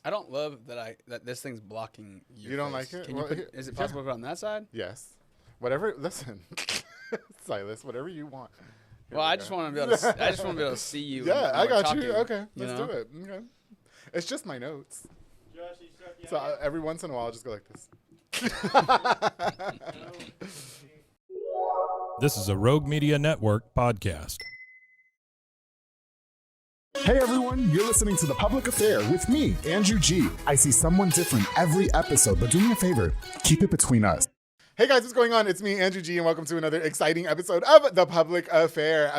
I don't love that this thing's blocking your You don't face. like it? Can Well, you put, is it possible to put it on that side? Yes. Whatever. Listen, Silas. Whatever you want. Here Well, we I go. just want to be able to. I just want to be able to see you. Yeah, and I we're got talking, you. Okay, let's know? do it. Okay. It's just my notes. So every once in a while, I'll just go like this. This is a Rogue Media Network podcast. Hey everyone, you're listening to The Public Affair with me, Andrew G. I see someone different every episode, but do me a favor, keep it between us. Hey guys, what's going on? It's me, Andrew G, and welcome to another exciting episode of The Public Affair.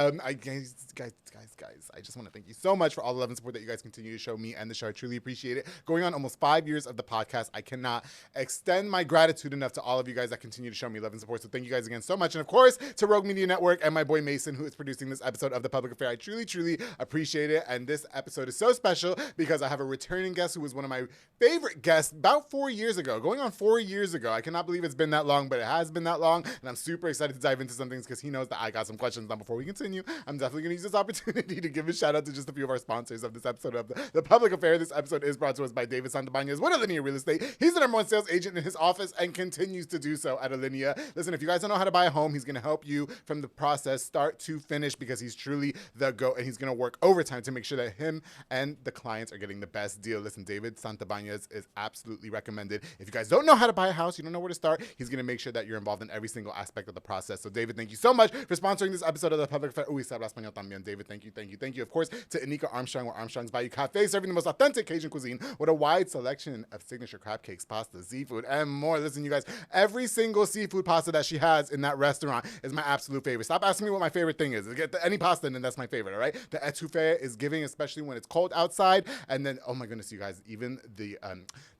Guys, I just want to thank you so much for all the love and support that you guys continue to show me and the show. I truly appreciate it. Going on almost 5 years of the podcast, I cannot extend my gratitude enough to all of you guys that continue to show me love and support. So thank you guys again so much. And of course, to Rogue Media Network and my boy Mason, who is producing this episode of The Public Affair. I truly appreciate it. And this episode is so special because I have a returning guest who was one of my favorite guests about 4 years ago, going on 4 years ago. I cannot believe it's been that long, but it has been that long. And I'm super excited to dive into some things because he knows that I got some questions. Now, before we continue, I'm definitely going to use this opportunity to give a shout out to just a few of our sponsors of this episode of the Public Affair. This episode is brought to us by David Santabanez with Alinea Real Estate. He's the #1 sales agent in his office and continues to do so at Alinea. Listen, if you guys don't know how to buy a home, he's going to help you from the process start to finish because he's truly the GOAT, and he's going to work overtime to make sure that him and the clients are getting the best deal. Listen, David Santabanez is absolutely recommended. If you guys don't know how to buy a house, you don't know where to start, he's going to make sure that you're involved in every single aspect of the process. So David, thank you so much for sponsoring this episode of the Public Affair. Uy, se habla español también. David, thank you. Of course, to Anika Armstrong with Armstrong's Bayou Cafe, serving the most authentic Cajun cuisine with a wide selection of signature crab cakes, pasta, seafood, and more. Listen, you guys, every single seafood pasta that she has in that restaurant is my absolute favorite. Stop asking me what my favorite thing is. Get any pasta, and then that's my favorite, all right? The etouffee is giving, especially when it's cold outside. And then, oh my goodness, you guys, even the,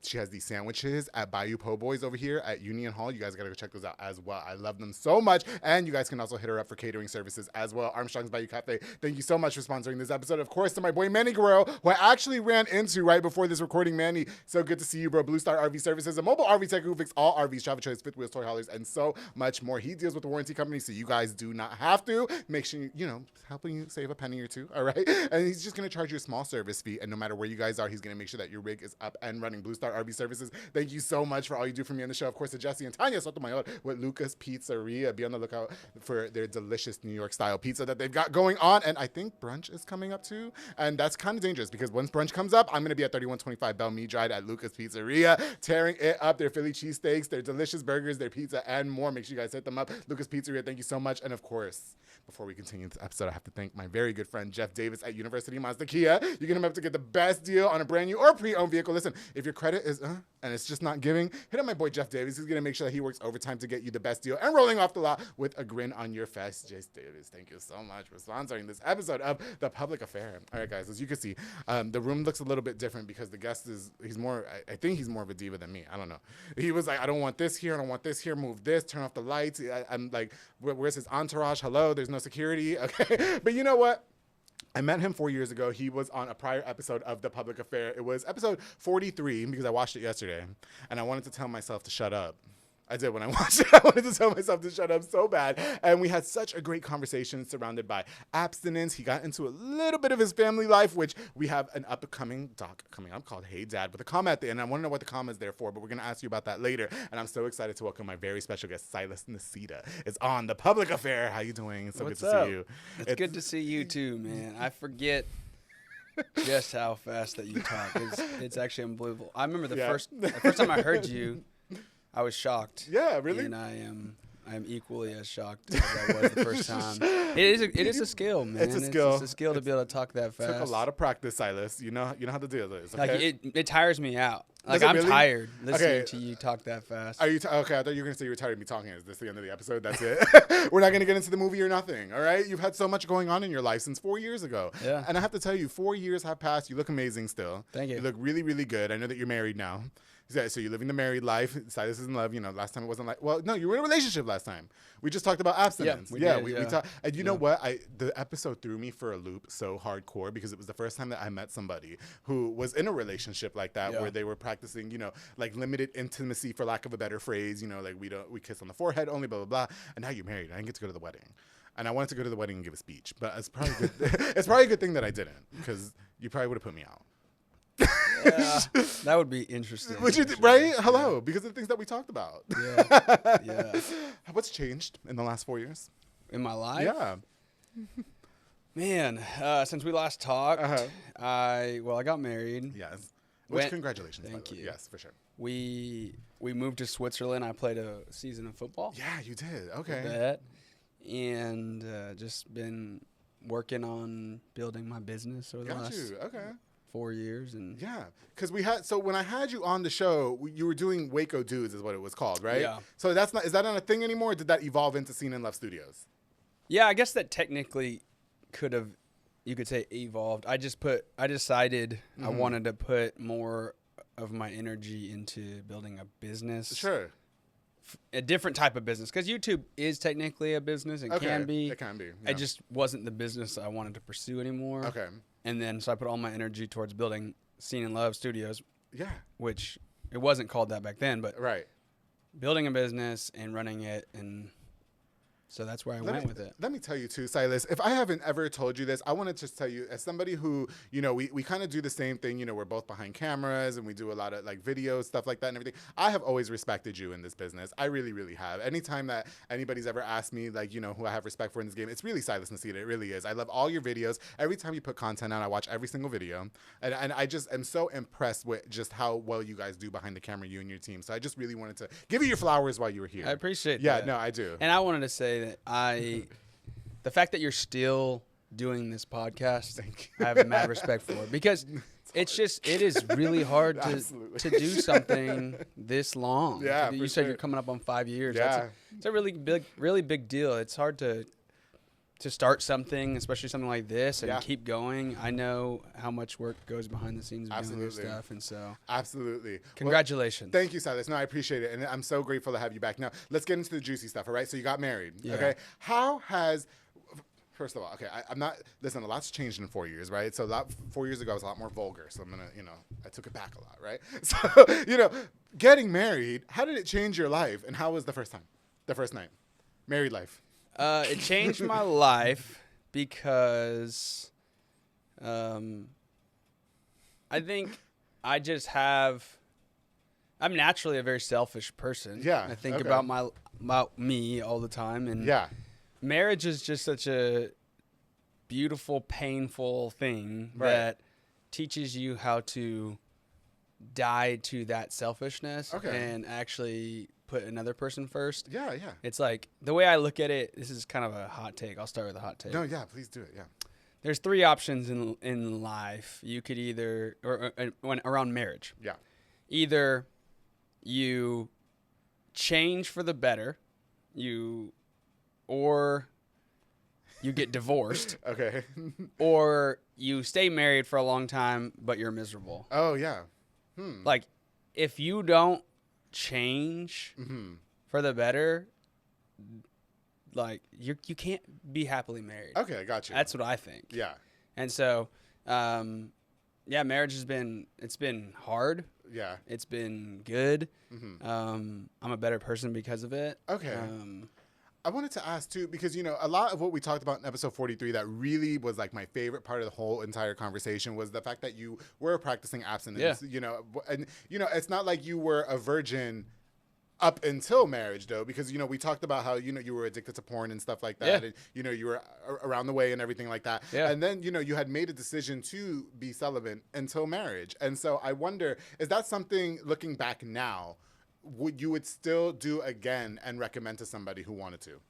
she has these sandwiches at Bayou Po' Boys over here at Union Hall. You guys got to go check those out as well. I love them so much. And you guys can also hit her up for catering services as well. Armstrong's Bayou Cafe. Thank you so much for sponsoring this episode. Of course, to my boy Manny Guerrero, who I actually ran into right before this recording. Manny, so good to see you, bro. Blue Star RV Services, a mobile RV tech who fix all RVs, travel trailers, fifth wheels, toy haulers, and so much more. He deals with the warranty company, so you guys do not have to. Make sure you know, helping you save a penny or two, all right? And he's just going to charge you a small service fee, and no matter where you guys are, he's going to make sure that your rig is up and running. Blue Star RV Services, thank you so much for all you do for me on the show. Of course, to Jesse and Tanya Sotomayor with Lucas Pizzeria. Be on the lookout for their delicious New York style pizza that they've got going on, and I think brunch is coming up too, and that's kind of dangerous because once brunch comes up, I'm going to be at 3125 Bellmead Drive at Lucas Pizzeria, tearing it up. Their Philly cheesesteaks, their delicious burgers, their pizza, and more. Make sure you guys hit them up. Lucas Pizzeria, thank you so much. And of course, before we continue this episode, I have to thank my very good friend Jeff Davis at University Mazda Kia. You can him up to get the best deal on a brand new or pre-owned vehicle. Listen, if your credit is and it's just not giving, hit up my boy Jeff Davis. He's going to make sure that he works overtime to get you the best deal and rolling off the lot with a grin on your face. Jeff Davis, thank you so much for sponsoring this episode of The Public Affair. All right, guys, as you can see, the room looks a little bit different because the guest he's more, I think he's more of a diva than me. I don't know. He was like, I don't want this here. I don't want this here. Move this. Turn off the lights. I'm like, where's his entourage? Hello, there's no security. Okay. But you know what? I met him 4 years ago. He was on a prior episode of The Public Affair. It was episode 43 because I watched it yesterday. And I wanted to tell myself to shut up. I did when I watched it. I wanted to tell myself to shut up so bad. And we had such a great conversation surrounded by abstinence. He got into a little bit of his family life, which we have an upcoming doc coming up called Hey Dad with a comma at the end. I want to know what the comma is there for, but we're going to ask you about that later. And I'm so excited to welcome my very special guest, Silas Nacita, is on The Public Affair. How you doing? It's so What's good to up? see you. It's good to see you too, man. I forget just how fast that you talk. It's actually unbelievable. I remember the first time I heard you, I was shocked. Yeah, really? And I am equally as shocked as I was the first time. It is a skill, man. It's a skill. It's a skill to be able to talk that fast. Took a lot of practice, Silas. You know how to do this. Okay? Like it tires me out. Like Does it I'm really? tired listening Okay. to you talk that fast. Are you okay? I thought you were gonna say you were tired of me talking. Is this the end of the episode? That's it. We're not gonna get into the movie or nothing. All right. You've had so much going on in your life since 4 years ago. Yeah. And I have to tell you, 4 years have passed. You look amazing still. Thank you. You look really, really good. I know that you're married now. So you're living the married life. Silas is in love. You know, last time it wasn't like, well, no, you were in a relationship last time. We just talked about abstinence. we did, we yeah. talked. And you know what? The episode threw me for a loop so hardcore because it was the first time that I met somebody who was in a relationship like that, where they were practicing, you know, like limited intimacy, for lack of a better phrase. You know, like we kiss on the forehead only, blah, blah, blah. And now you're married. I didn't get to go to the wedding. And I wanted to go to the wedding and give a speech, but it's probably good. It's probably a good thing that I didn't, because you probably would have put me out. That would be interesting. Would you, right? Hello, because of the things that we talked about. Yeah. What's changed in the last 4 years? In my life? Yeah. Man, since we last talked, I got married. Yes. Which, congratulations. Thank you. Yes, for sure. We moved to Switzerland. I played a season of football. Yeah, you did. Okay. That, and just been working on building my business over the last 4 years. And yeah, because when I had you on the show, you were doing Waco Dudes is what it was called, right? Yeah. So is that not a thing anymore? Or did that evolve into Seen and Left Studios? Yeah, I guess that technically could have, you could say, evolved. I decided I wanted to put more of my energy into building a business. Sure. A different type of business, because YouTube is technically a business. It can be. It can be. Yeah. It just wasn't the business I wanted to pursue anymore. Okay. And then so I put all my energy towards building Seen and Love Studios. Yeah. Which it wasn't called that back then, but right. Building a business and running it, and so that's where I went with it. Let me tell you too, Silas, if I haven't ever told you this, I want to just tell you, as somebody who, we kind of do the same thing, we're both behind cameras and we do a lot of like videos, stuff like that and everything. I have always respected you in this business. I really, really have. Anytime that anybody's ever asked me, like, who I have respect for in this game, it's really Silas Nacita. It really is. I love all your videos. Every time you put content out, I watch every single video. And I just am so impressed with just how well you guys do behind the camera, you and your team. So I just really wanted to give you your flowers while you were here. I appreciate that. Yeah, no, I do. And I wanted to say that the fact that you're still doing this podcast, I have mad respect for, because it is really hard to do something this long. Yeah, you said you're coming up on 5 years. Yeah. It's a really big deal. It's hard to start something, especially something like this, and keep going. I know how much work goes behind the scenes of doing this stuff, and so absolutely. Congratulations. Well, thank you, Silas. No, I appreciate it, and I'm so grateful to have you back. Now, let's get into the juicy stuff, all right? So you got married, okay? First of all, okay, I'm not, listen, a lot's changed in 4 years, right? So 4 years ago, I was a lot more vulgar, so I'm going to, I took it back a lot, right? So, getting married, how did it change your life, and how was the first night, married life? It changed my life because I think I'm naturally a very selfish person. Yeah. I think about me all the time, and marriage is just such a beautiful, painful thing that teaches you how to die to that selfishness and actually put another person first. Yeah. It's like, the way I look at it, this is kind of a hot take. I'll start with a hot take. No, yeah, please do it, yeah. There's 3 options in life. You could either, around marriage. Yeah. Either you change for the better, or you get divorced. Okay. Or you stay married for a long time, but you're miserable. Oh, yeah. Like, if you don't change for the better, like, you can't be happily married. Okay, I got you. That's what I think. Yeah. And so, marriage it's been hard. Yeah. It's been good. I'm a better person because of it. Okay. I wanted to ask too, because a lot of what we talked about in episode 43 that really was like my favorite part of the whole entire conversation was the fact that you were practicing abstinence. Yeah. And it's not like you were a virgin up until marriage though, because we talked about how you were addicted to porn and stuff like that, and you were around the way and everything like that. Yeah. And then you had made a decision to be celibate until marriage, and so I wonder, is that something, looking back now, you would still do again and recommend to somebody who wanted to?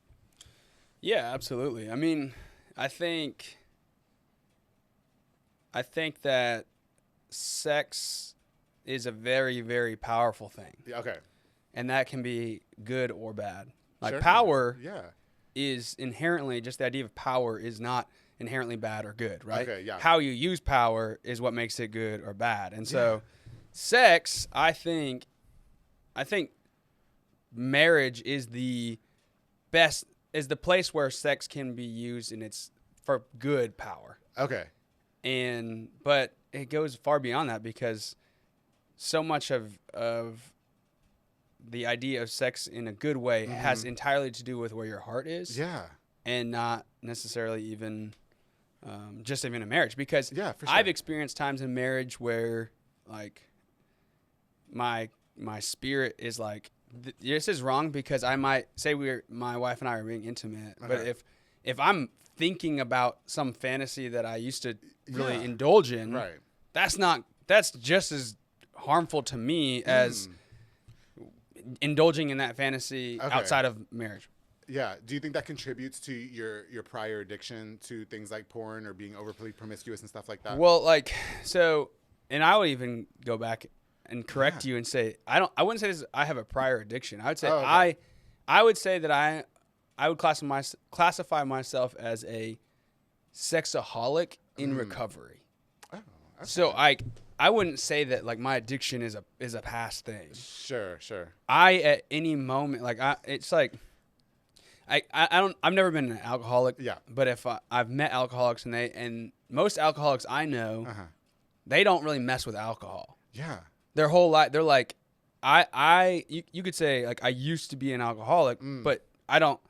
Yeah, absolutely. I mean, I think that sex is a very, very powerful thing. Yeah, okay. And that can be good or bad. Like, sure. Power is inherently, just the idea of power is not inherently bad or good, right? Okay, yeah. How you use power is what makes it good or bad. And so sex, I think marriage is the best, is the place where sex can be used, and it's for good power. Okay. But it goes far beyond that, because so much of the idea of sex in a good way has entirely to do with where your heart is. Yeah. And not necessarily even just even a marriage, because for sure. I've experienced times in marriage where like my spirit is like, this is wrong because I might say my wife and I are being intimate, but if I'm thinking about some fantasy that I used to really indulge in, that's just as harmful to me as indulging in that fantasy outside of marriage. Yeah. Do you think that contributes to your prior addiction to things like porn or being overly promiscuous and stuff like that? Well, like, so, and I would even go back and correct you and say, I wouldn't say this, I have a prior addiction. I would say I would say that I would classify myself as a sexaholic in recovery. Oh, okay. So I wouldn't say that like my addiction is a past thing. Sure. I at any moment it's like I've never been an alcoholic. Yeah. But if I've met alcoholics and most alcoholics I know, they don't really mess with alcohol. Yeah. Their whole life they're like, you could say like I used to be an alcoholic, but I don't.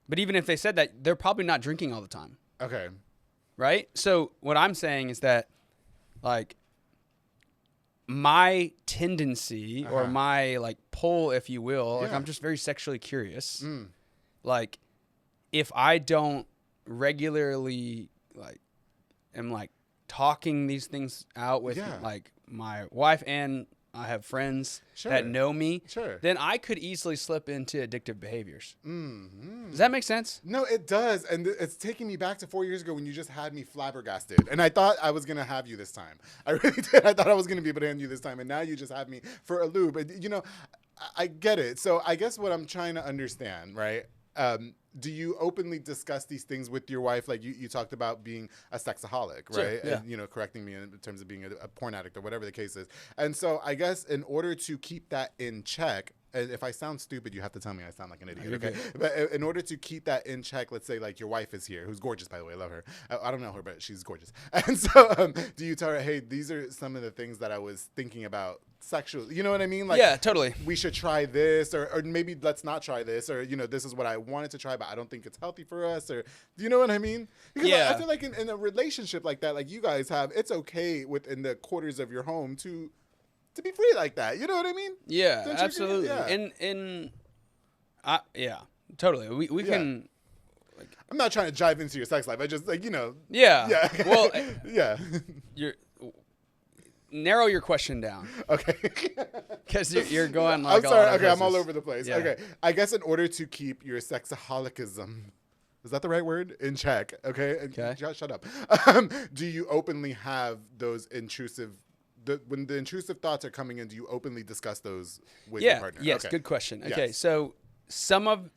But even if they said that, they're probably not drinking all the time. Okay. Right? So what I'm saying is that, like, my tendency or my, like, pull, if you will, like, I'm just very sexually curious. Like, if I don't regularly, like, am, like, talking these things out with, like, my wife and I have friends that know me, then I could easily slip into addictive behaviors. Does that make sense? No, it does. And it's taking me back to 4 years ago when you just had me flabbergasted. And I thought I was going to have you this time. I really did. I thought I was going to be able to hand you this time. And now you just have me for a loop. And, you know, I get it. So I guess what I'm trying to understand, right? Do you openly discuss these things with your wife? Like you talked about being a sexaholic, right? Sure, yeah. And, you know, correcting me in terms of being a porn addict or whatever the case is. And so I guess in order to keep that in check, and if I sound stupid, you have to tell me I sound like an idiot, okay? But in order to keep that in check, let's say like your wife is here, who's gorgeous, by the way, I love her. I don't know her, but she's gorgeous. And so do you tell her, hey, these are some of the things that I was thinking about sexually? You know what I mean? Like, yeah, totally. We should try this, or maybe let's not try this, or, you know, this is what I wanted to try, but I don't think it's healthy for us, or do you know what I mean? Because I feel like in a relationship like that, like you guys have, it's okay within the quarters of your home to be free like that. You know what I mean? Yeah, absolutely. Yeah, totally. We can. Like, I'm not trying to dive into your sex life. I just like, you know. Yeah. Yeah. Well. Yeah. Narrow your question down. Okay. Because you're going like. I'm sorry. Okay, I'm all over the place. Yeah. Okay, I guess in order to keep your sexaholicism. Is that the right word? In check. Okay. Shut up. Do you openly have those intrusive? When the intrusive thoughts are coming in, do you openly discuss those with your partner? Yes, good question. Okay, so some of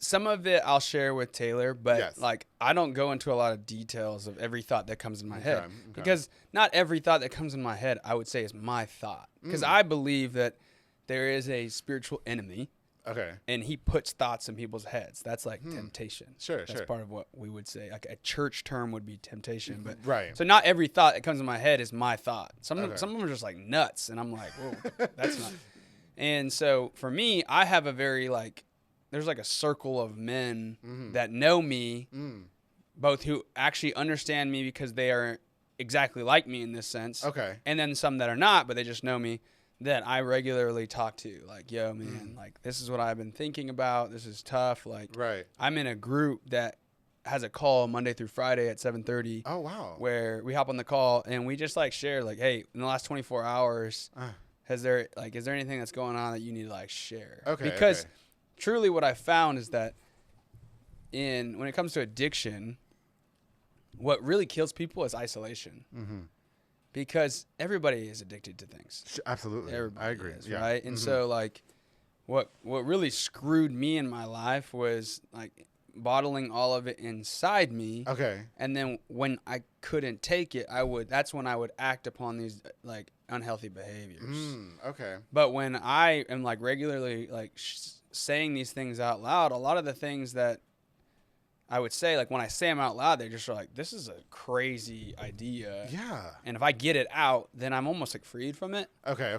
it I'll share with Taylor, but like I don't go into a lot of details of every thought that comes in my head because not every thought that comes in my head I would say is my thought because I believe that there is a spiritual enemy. Okay. And he puts thoughts in people's heads. That's like temptation. That's part of what we would say. Like a church term would be temptation. But so not every thought that comes in my head is my thought. Some of them are just like nuts. And I'm like, whoa, that's not. And so for me, I have a very like, there's like a circle of men that know me, both who actually understand me because they are exactly like me in this sense. Okay. And then some that are not, but they just know me. That I regularly talk to, like, yo, man, like, this is what I've been thinking about. This is tough. Like, I'm in a group that has a call Monday through Friday at 7:30. Oh, wow. Where we hop on the call and we just, like, share, like, hey, in the last 24 hours, is there anything that's going on that you need to, like, share? Okay. Because truly what I found is that when it comes to addiction, what really kills people is isolation. Because everybody is addicted to things. Absolutely. Everybody I agree. Right? And so, like, what really screwed me in my life was, like, bottling all of it inside me. Okay. And then when I couldn't take it, that's when I would act upon these, like, unhealthy behaviors. Okay. But when I am, like, regularly, like, saying these things out loud, a lot of the things that I would say, like, when I say them out loud, they're just like, this is a crazy idea. Yeah. And if I get it out, then I'm almost, like, freed from it. Okay.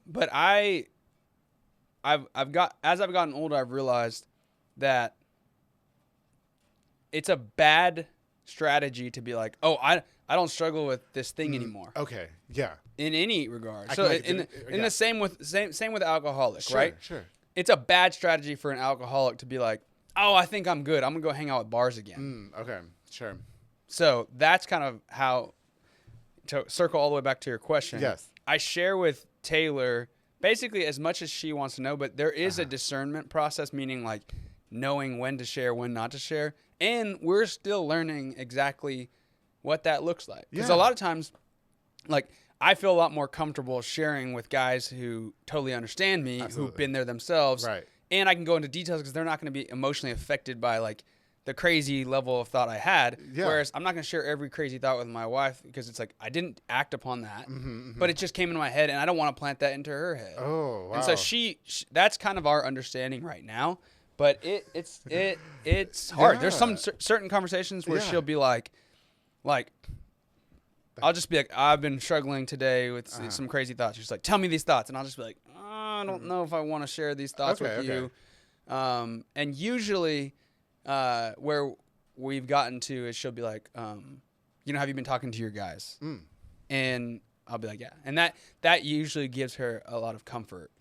But as I've gotten older, I've realized that it's a bad strategy to be like, oh, I don't struggle with this thing anymore. Okay. Yeah. in any regard. So in the same with alcoholics, right? Sure. It's a bad strategy for an alcoholic to be like, oh, I think I'm good. I'm gonna go hang out with bars again. Okay, sure. So that's kind of how to circle all the way back to your question. Yes. I share with Taylor basically as much as she wants to know, but there is a discernment process, meaning like knowing when to share, when not to share. And we're still learning exactly what that looks like. Because a lot of times, like, I feel a lot more comfortable sharing with guys who totally understand me, who've been there themselves. Right. And I can go into details because they're not going to be emotionally affected by, like, the crazy level of thought I had. Yeah. Whereas I'm not going to share every crazy thought with my wife because it's like I didn't act upon that, but it just came into my head, and I don't want to plant that into her head. Oh, wow. And so she that's kind of our understanding right now. But it's hard. Yeah. There's some certain conversations where she'll be like, I'll just be like, I've been struggling today with some crazy thoughts. She's like, tell me these thoughts. And I'll just be like, I don't know if I want to share these thoughts with you. And usually where we've gotten to is she'll be like, have you been talking to your guys? And I'll be like, yeah. And that usually gives her a lot of comfort,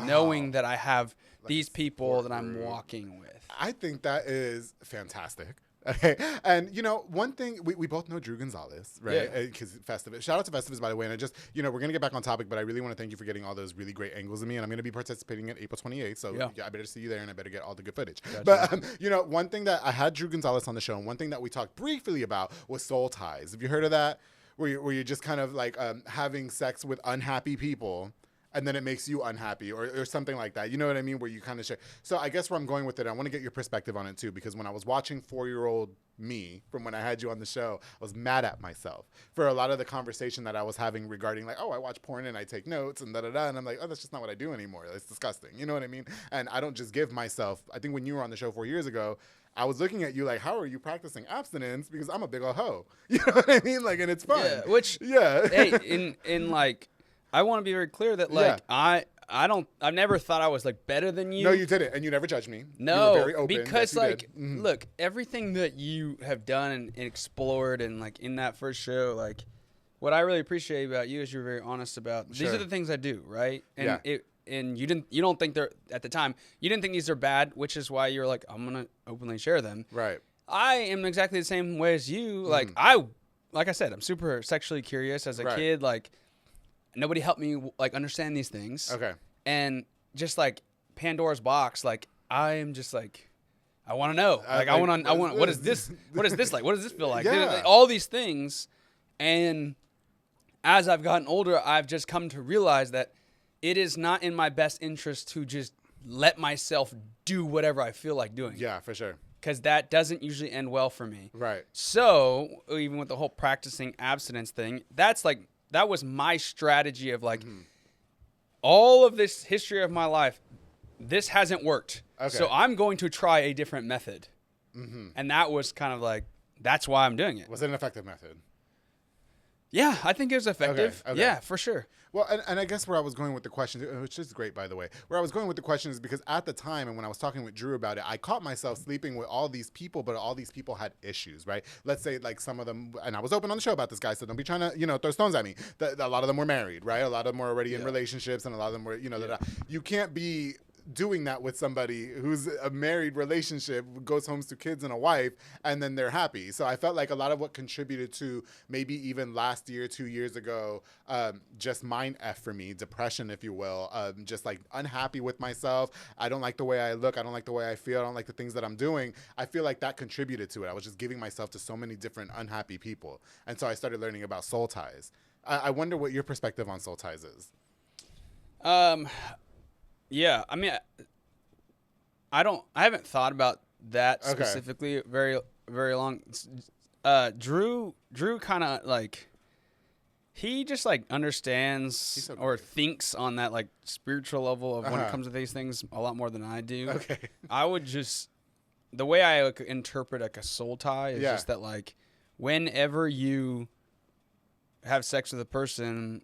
knowing that I have these people that I'm walking with. I think that is fantastic. Okay. And, one thing, we both know Drew Gonzalez, right? Because Festivus. Shout out to Festivus, by the way. And I just, we're going to get back on topic, but I really want to thank you for getting all those really great angles of me. And I'm going to be participating at April 28th. So I better see you there and I better get all the good footage. Gotcha. But, one thing that I had Drew Gonzalez on the show, and one thing that we talked briefly about was soul ties. Have you heard of that? Where you're just kind of like having sex with unhappy people, and then it makes you unhappy or something like that. You know what I mean? Where you kind of share. So I guess where I'm going with it, I want to get your perspective on it too, because when I was watching 4-year-old me from when I had you on the show, I was mad at myself for a lot of the conversation that I was having regarding like, oh, I watch porn and I take notes and da-da-da. And I'm like, oh, that's just not what I do anymore. It's disgusting. You know what I mean? And I don't just give myself, I think when you were on the show 4 years ago, I was looking at you like, how are you practicing abstinence? Because I'm a big old hoe. You know what I mean? Like, and it's fun. Yeah, hey, in like, I want to be very clear that like I've never thought I was like better than you. No, you didn't, and you never judged me. No, you were very open, because like, look, everything that you have done and explored, and like in that first show, like, what I really appreciate about you is you're very honest about these are the things I do, right? And and you don't think they're at the time you didn't think these are bad, which is why you're like, I'm gonna openly share them. Right. I am exactly the same way as you. Like like I said, I'm super sexually curious as a kid. Like, nobody helped me like understand these things. Okay. And just like Pandora's box, like I am just like, I want to know. Like I want, what is this? What is this like? What does this feel like? Like, all these things. And as I've gotten older, I've just come to realize that it is not in my best interest to just let myself do whatever I feel like doing. Yeah, for sure. Because that doesn't usually end well for me. Right. So even with the whole practicing abstinence thing, that was my strategy of like, all of this history of my life, this hasn't worked. Okay. So I'm going to try a different method. And that was kind of like, that's why I'm doing it. Was it an effective method? Yeah, I think it was effective. Okay. Yeah, for sure. Well, and I guess where I was going with the question, which is great, by the way, where I was going with the question is because at the time, and when I was talking with Drew about it, I caught myself sleeping with all these people, but all these people had issues, right? Let's say like some of them, and I was open on the show about this guy, so don't be trying to, throw stones at me. A lot of them were married, right? A lot of them were already in relationships, and a lot of them were, you can't be doing that with somebody who's a married relationship, goes home to kids and a wife, and then they're happy. So I felt like a lot of what contributed to maybe even last year, 2 years ago, just mind F for me, depression, if you will, just like unhappy with myself. I don't like the way I look. I don't like the way I feel. I don't like the things that I'm doing. I feel like that contributed to it. I was just giving myself to so many different unhappy people. And so I started learning about soul ties. I wonder what your perspective on soul ties is. Yeah, I mean, I haven't thought about that specifically very, very long. Drew kind of like, he just like understands or thinks on that like spiritual level of when it comes to these things a lot more than I do. Okay. I would just, the way I interpret like a soul tie is just that like, whenever you have sex with a person,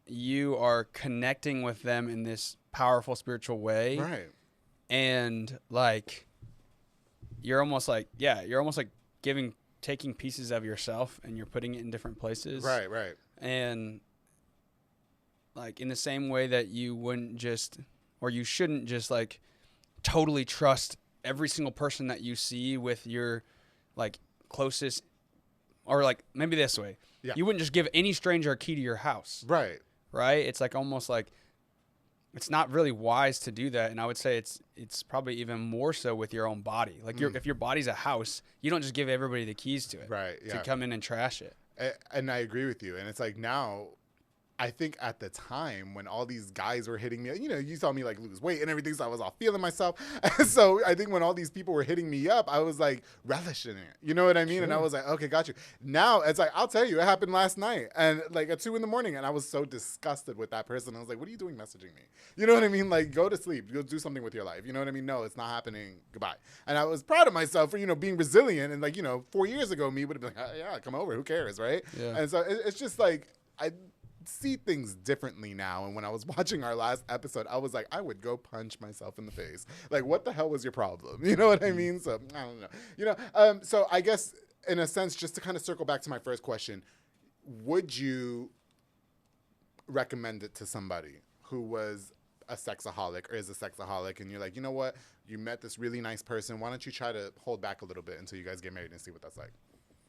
you are connecting with them in this powerful spiritual way. Right. And like, you're almost like taking pieces of yourself and you're putting it in different places. Right, right. And like in the same way that you wouldn't just, or you shouldn't just like totally trust every single person that you see with your like closest, or like maybe this way, you wouldn't just give any stranger a key to your house. Right. Right. It's like almost like it's not really wise to do that. And I would say it's probably even more so with your own body. Like if your body's a house, you don't just give everybody the keys to it. Right. Yeah. To come in and trash it. And I agree with you. And it's like now, I think at the time when all these guys were hitting me, you know, you saw me like lose weight and everything, so I was all feeling myself. So I think when all these people were hitting me up, I was like relishing it. You know what I mean? Sure. And I was like, okay, got you. Now it's like, I'll tell you, it happened last night and like at 2 a.m, and I was so disgusted with that person. I was like, what are you doing messaging me? You know what I mean? Like, go to sleep. Go do something with your life. You know what I mean? No, it's not happening. Goodbye. And I was proud of myself for, you know, being resilient. And like, you know, 4 years ago, me would have been like, yeah, come over. Who cares? Right? Yeah. And so it's just like, I see things differently now. And when I was watching our last episode, I was like, I would go punch myself in the face. Like, what the hell was your problem? You know what I mean? So I don't know. You know, so I guess in a sense, just to kind of circle back to my first question, would you recommend it to somebody who was a sexaholic or is a sexaholic, and you're like, you know what, you met this really nice person, why don't you try to hold back a little bit until you guys get married and see what that's like?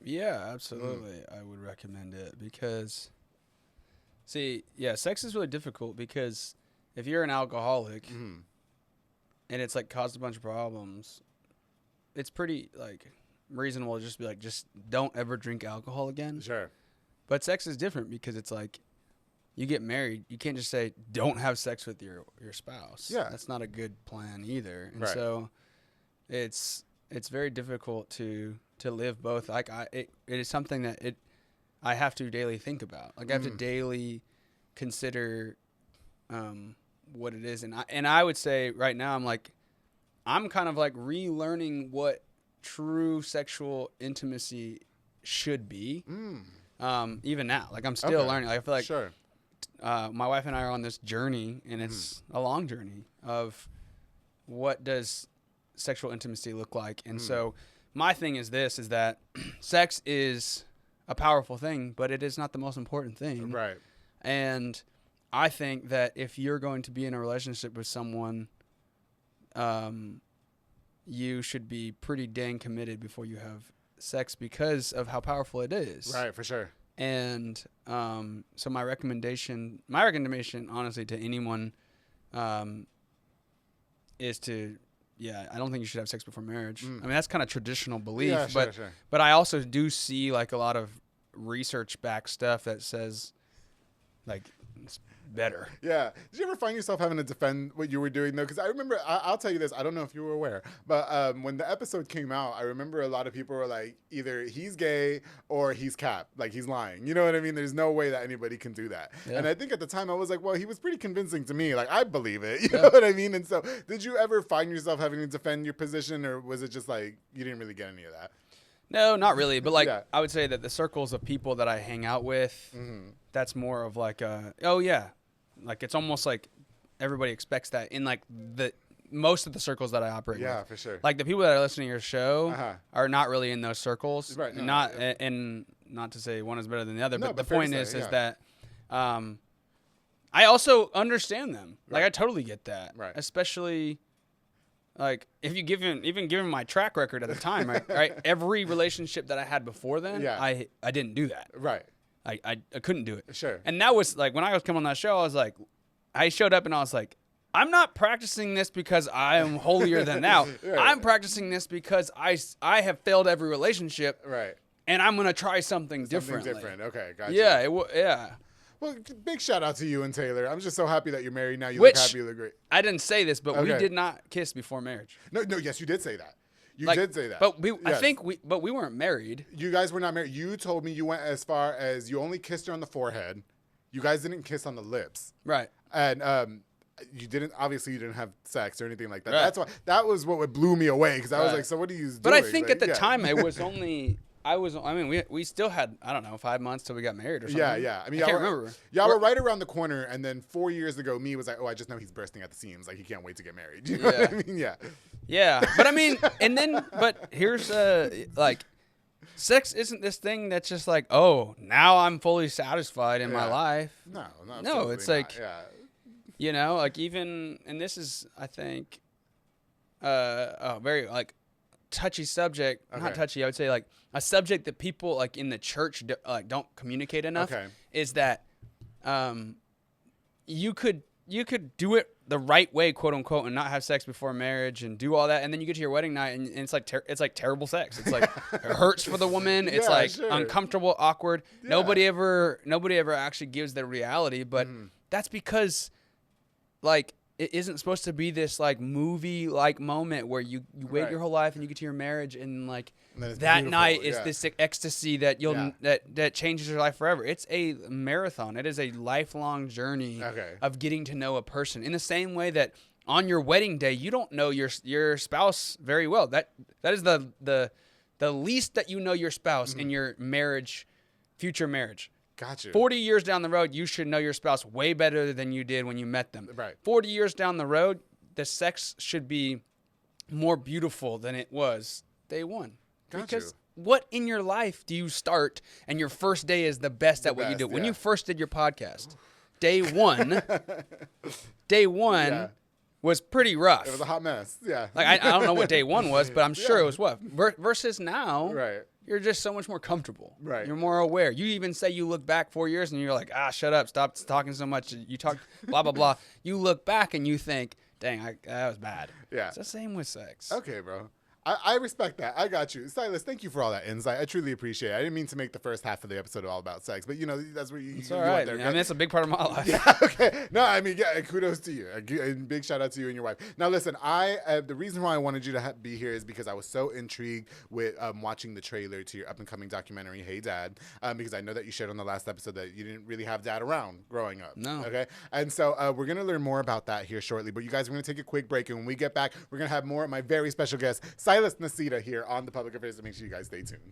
Yeah, absolutely. I would recommend it because, see, yeah, sex is really difficult because if you're an alcoholic and it's like caused a bunch of problems, it's pretty like reasonable to just be like, just don't ever drink alcohol again. Sure. But sex is different because it's like you get married, you can't just say don't have sex with your spouse. Yeah. That's not a good plan either. And right. so it's very difficult to live both. Like it is something that I have to daily think about. Like I have to daily consider what it is. And I would say right now I'm kind of like relearning what true sexual intimacy should be. Even now, like I'm still learning. Like, I feel like sure. My wife and I are on this journey, and it's a long journey of what does sexual intimacy look like. And so my thing is that sex is a powerful thing, but it is not the most important thing. Right. And I think that if you're going to be in a relationship with someone, you should be pretty dang committed before you have sex because of how powerful it is. Right, for sure. And so my recommendation, honestly, to anyone is to, I don't think you should have sex before marriage. I mean, that's kind of traditional belief, yeah, sure. But I also do see like a lot of research-backed stuff that says like it's better. Yeah. Did you ever find yourself having to defend what you were doing though? Because I remember, I'll tell you this. I don't know if you were aware, but when the episode came out, I remember a lot of people were like, either he's gay or he's cap, like he's lying. You know what I mean? There's no way that anybody can do that. Yeah. And I think at the time I was like, well, he was pretty convincing to me. Like I believe it. You know what I mean? And so, did you ever find yourself having to defend your position, or was it just like you didn't really get any of that? No, not really. But like I would say that the circles of people that I hang out with, that's more of like like it's almost like everybody expects that in like the most of the circles that I operate with. Yeah, for sure. Like the people that are listening to your show are not really in those circles. Right. No, and not to say one is better than the other, but the point is that I also understand them. Like I totally get that. Right. Especially like if you given my track record at the time, right? Every relationship that I had before then, I didn't do that. Right. I couldn't do it. Sure. And that was like when I was coming on that show, I was like, I showed up and I was like, I'm not practicing this because I am holier than thou. Right. I'm practicing this because I have failed every relationship. Right. And I'm gonna try something different. Okay, gotcha. Yeah. Well, big shout out to you and Taylor. I'm just so happy that you're married now. You look happy, you look great. I didn't say this, but we did not kiss before marriage. No, yes, you did say that. You did say that. But I think we weren't married. You guys were not married. You told me you went as far as you only kissed her on the forehead. You guys didn't kiss on the lips. Right. And you didn't have sex or anything like that. Right. That's why that was what blew me away, because I was like, so what are you doing? But I think at the time it was only we still had, I don't know, 5 months till we got married or something. Yeah. I mean, I can't remember. Y'all were right around the corner, and then 4 years ago, me was like, oh, I just know he's bursting at the seams. Like, he can't wait to get married. You know what I mean? Yeah. Yeah. But I mean, but here's, like, sex isn't this thing that's just like, oh, now I'm fully satisfied in my life. No, it's like, you know, like even, and this is, I think, a very like touchy subject, not touchy, I would say like a subject that people like in the church don't communicate enough, is that you could do it the right way, quote unquote, and not have sex before marriage and do all that, and then you get to your wedding night and it's like it's like terrible sex. It's like it hurts for the woman. It's like uncomfortable, awkward. Yeah. Nobody ever actually gives the reality, but that's because like it isn't supposed to be this like movie like moment where you wait your whole life and you get to your marriage and like that night is this ecstasy that you'll that changes your life forever. It's a marathon. It is a lifelong journey of getting to know a person. In the same way that on your wedding day you don't know your spouse very well. That is the least that you know your spouse in your marriage, future marriage. Gotcha. 40 years down the road, you should know your spouse way better than you did when you met them. Right. 40 years down the road, the sex should be more beautiful than it was day one. Because what in your life do you start and your first day is the best at what you do? When you first did your podcast, day one was pretty rough. It was a hot mess. Yeah. Like I don't know what day one was, but I'm sure it was rough. Versus now. Right. You're just so much more comfortable. Right. You're more aware. You even say you look back 4 years and you're like, shut up. Stop talking so much. You talk blah, blah, blah. You look back and you think, dang, that was bad. Yeah. It's the same with sex. Okay, bro. I respect that. I got you. Silas, thank you for all that insight. I truly appreciate it. I didn't mean to make the first half of the episode all about sex, but, you know, that's what you all right. want there. I mean, it's a big part of my life. Yeah, okay. No, I mean, yeah, kudos to you. A big shout out to you and your wife. Now, listen, the reason why I wanted you to be here is because I was so intrigued with watching the trailer to your up-and-coming documentary, Hey Dad, because I know that you shared on the last episode that you didn't really have dad around growing up. No. Okay? And so we're going to learn more about that here shortly, but you guys, we're going to take a quick break, and when we get back, we're going to have more of my very special guest, Silas Nacita, here on the Public Affairs, so make sure you guys stay tuned.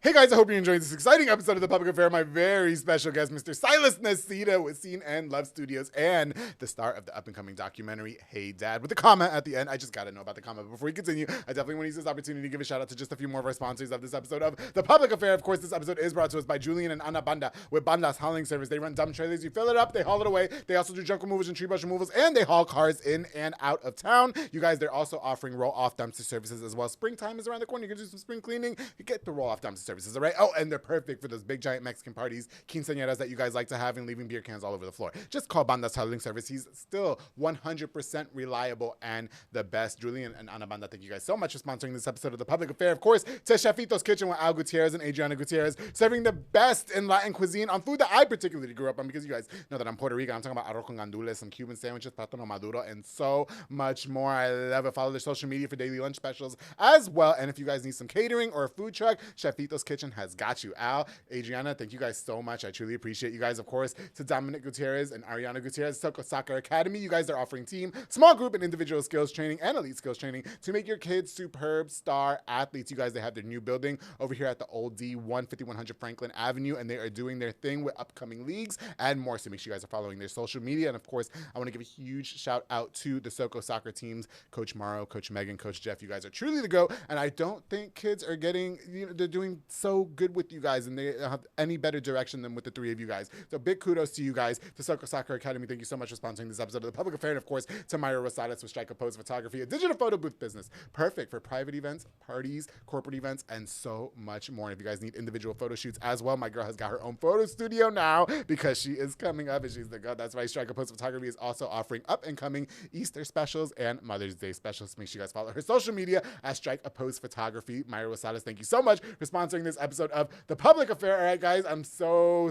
Hey guys, I hope you're enjoying this exciting episode of The Public Affair. My very special guest, Mr. Silas Nacita with Scene and Love Studios and the star of the up-and-coming documentary, Hey Dad, with the comment at the end. I just got to know about the comment. Before we continue, I definitely want to use this opportunity to give a shout out to just a few more of our sponsors of this episode of The Public Affair. Of course, this episode is brought to us by Julian and Ana Banda with Banda's hauling service. They run dump trailers. You fill it up, they haul it away. They also do junk removals and tree brush removals, and they haul cars in and out of town. You guys, they're also offering roll-off dumpster services as well. Springtime is around the corner. You can do some spring cleaning. You get the roll-off dumpster services, all right? Oh, and they're perfect for those big giant Mexican parties, quinceañeras that you guys like to have, and leaving beer cans all over the floor. Just call Banda's hauling service. He's still 100% reliable and the best. Julian and Ana Banda, thank you guys so much for sponsoring this episode of The Public Affair. Of course, to Chefito's Kitchen with Al Gutierrez and Adriana Gutierrez, serving the best in Latin cuisine on food that I particularly grew up on, because you guys know that I'm Puerto Rican. I'm talking about arroz con gandules, some Cuban sandwiches, plátano maduro, and so much more. I love it. Follow their social media for daily lunch specials as well. And if you guys need some catering or a food truck, Chefito's Kitchen has got you. Al, Adriana, thank you guys so much. I truly appreciate you guys. Of course, to Dominic Gutierrez and Ariana Gutierrez, Soko Soccer Academy. You guys are offering team, small group, and individual skills training and elite skills training to make your kids superb star athletes. You guys, they have their new building over here at the old D1 5100 Franklin Avenue, and they are doing their thing with upcoming leagues and more. So make sure you guys are following their social media. And of course, I want to give a huge shout out to the Soko Soccer teams, Coach Morrow, Coach Megan, Coach Jeff. You guys are truly the GOAT, and I don't think kids are getting, they're doing so good with you guys, and they have any better direction than with the three of you guys. So big kudos to you guys, to Soko Soccer Academy. Thank you so much for sponsoring this episode of The Public Affair. And of course, to Myra Rosales with Strike a Pose Photography, a digital photo booth business. Perfect for private events, parties, corporate events, and so much more. And if you guys need individual photo shoots as well, my girl has got her own photo studio now because she is coming up and she's the GOAT. That's why Strike a Pose Photography is also offering up and coming Easter specials and Mother's Day specials. Make sure you guys follow her social media at Strike a Pose Photography. Myra Rosales, thank you so much for sponsoring this episode of The Public Affair. All right, guys, I'm so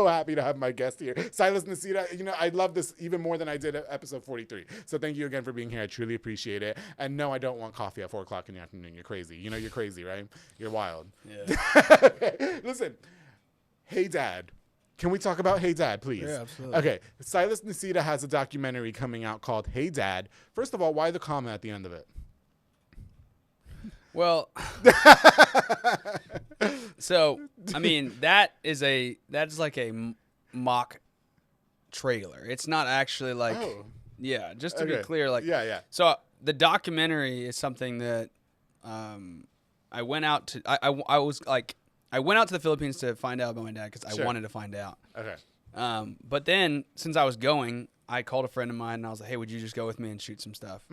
happy to have my guest here, Silas Nacita. I love this even more than I did at episode 43. So thank you again for being here. I truly appreciate it. And no, I don't want coffee at 4 o'clock in the afternoon. You're crazy. You're crazy, right? You're wild. Yeah. Okay. Listen, Hey Dad. Can we talk about Hey Dad, please? Yeah, absolutely. Okay. Silas Nacita has a documentary coming out called Hey Dad. First of all, why the comma at the end of it? Well, so I mean that's like a mock trailer. It's not actually like, yeah, just to be clear. Like, yeah. So the documentary is something that I went out to, I went out to the Philippines to find out about my dad because I wanted to find out. Okay. But then since I was going, I called a friend of mine and I was like, hey, would you just go with me and shoot some stuff?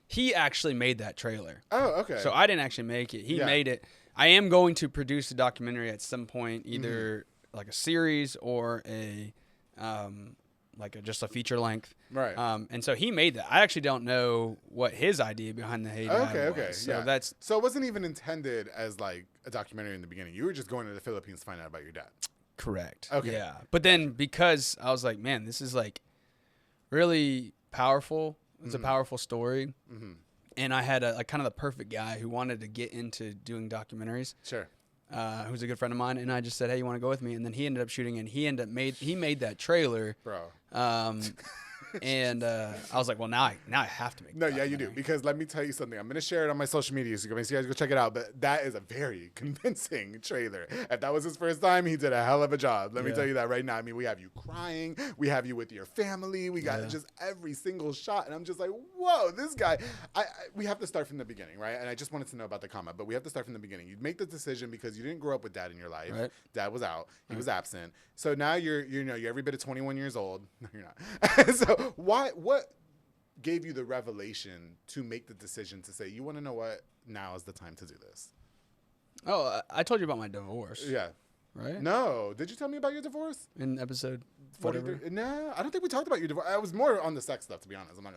He actually made that trailer. Oh, okay. So I didn't actually make it. He made it. I am going to produce a documentary at some point, either like a series or a just a feature length. Right. And so he made that. I actually don't know what his idea behind the Hey Dad was. So so it wasn't even intended as like a documentary in the beginning. You were just going to the Philippines to find out about your dad. Correct. Okay. Yeah. But then because I was like, man, this is like really powerful. It's a powerful story. And I had a kind of the perfect guy who wanted to get into doing documentaries. Sure. Who's a good friend of mine, and I just said, "Hey, you want to go with me?" And then he ended up shooting, and he made that trailer, bro. And I was like, "Well, now I have to make." No, yeah, you do, because let me tell you something. I'm gonna share it on my social media, so you guys go check it out. But that is a very convincing trailer. If that was his first time, he did a hell of a job. Let me tell you that right now. I mean, we have you crying, we have you with your family, we got just every single shot, and I'm just like, whoa, this guy. We have to start from the beginning, right? And I just wanted to know about the comment, but we have to start from the beginning. You make the decision because you didn't grow up with dad in your life. Right. Dad was out, he was absent. So now you're every bit of 21 years old. No, you're not. So what gave you the revelation to make the decision to say, you want to know what, now is the time to do this? Oh, I told you about my divorce. Yeah. Right? No. Did you tell me about your divorce? In episode 43? No, I don't think we talked about your divorce. I was more on the sex stuff, to be honest. I'm not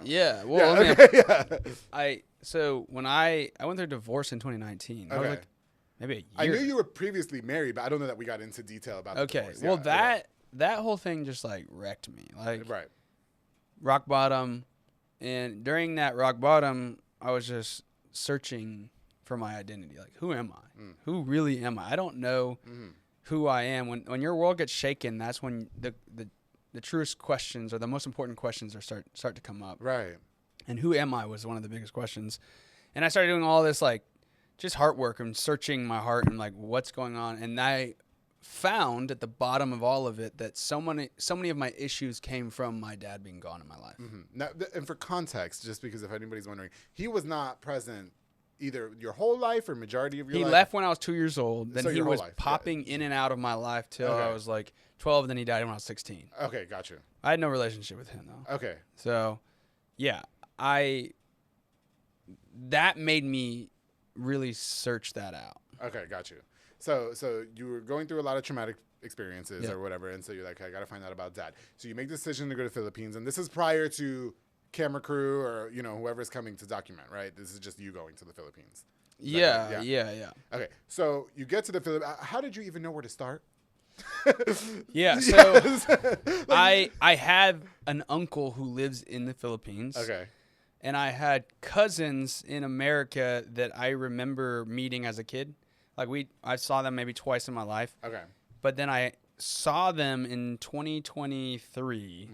gonna So when I went through divorce in 2019. I was like, maybe a year. I knew you were previously married, but I don't know that we got into detail about the divorce. Well, that whole thing just like wrecked me. Like, right. Rock bottom. And during that rock bottom, I was just searching for my identity. Like, who am I? Who really am I? I don't know who I am. When your world gets shaken, that's when the truest questions, or the most important questions, start to come up. Right. And who am I was one of the biggest questions. And I started doing all this like just heart work and searching my heart and like what's going on. And I found at the bottom of all of it that so many of my issues came from my dad being gone in my life. Now, and for context, just because if anybody's wondering, he was not present either your whole life or majority of your life? He left when I was 2 years old. Then he was popping in and out of my life till I was like 12. And then he died when I was 16. Okay, got you. I had no relationship with him though. Okay. So, yeah, that made me really search that out. Okay, got you. So you were going through a lot of traumatic experiences or whatever, and so you're like, I got to find out about dad. So you make the decision to go to the Philippines, and this is prior to camera crew or whoever's coming to document, right? This is just you going to the Philippines. Yeah. Okay, so you get to the Philippines. How did you even know where to start? Yeah, so I have an uncle who lives in the Philippines. Okay. And I had cousins in America that I remember meeting as a kid. Like I saw them maybe twice in my life. Okay. But then I saw them in 2023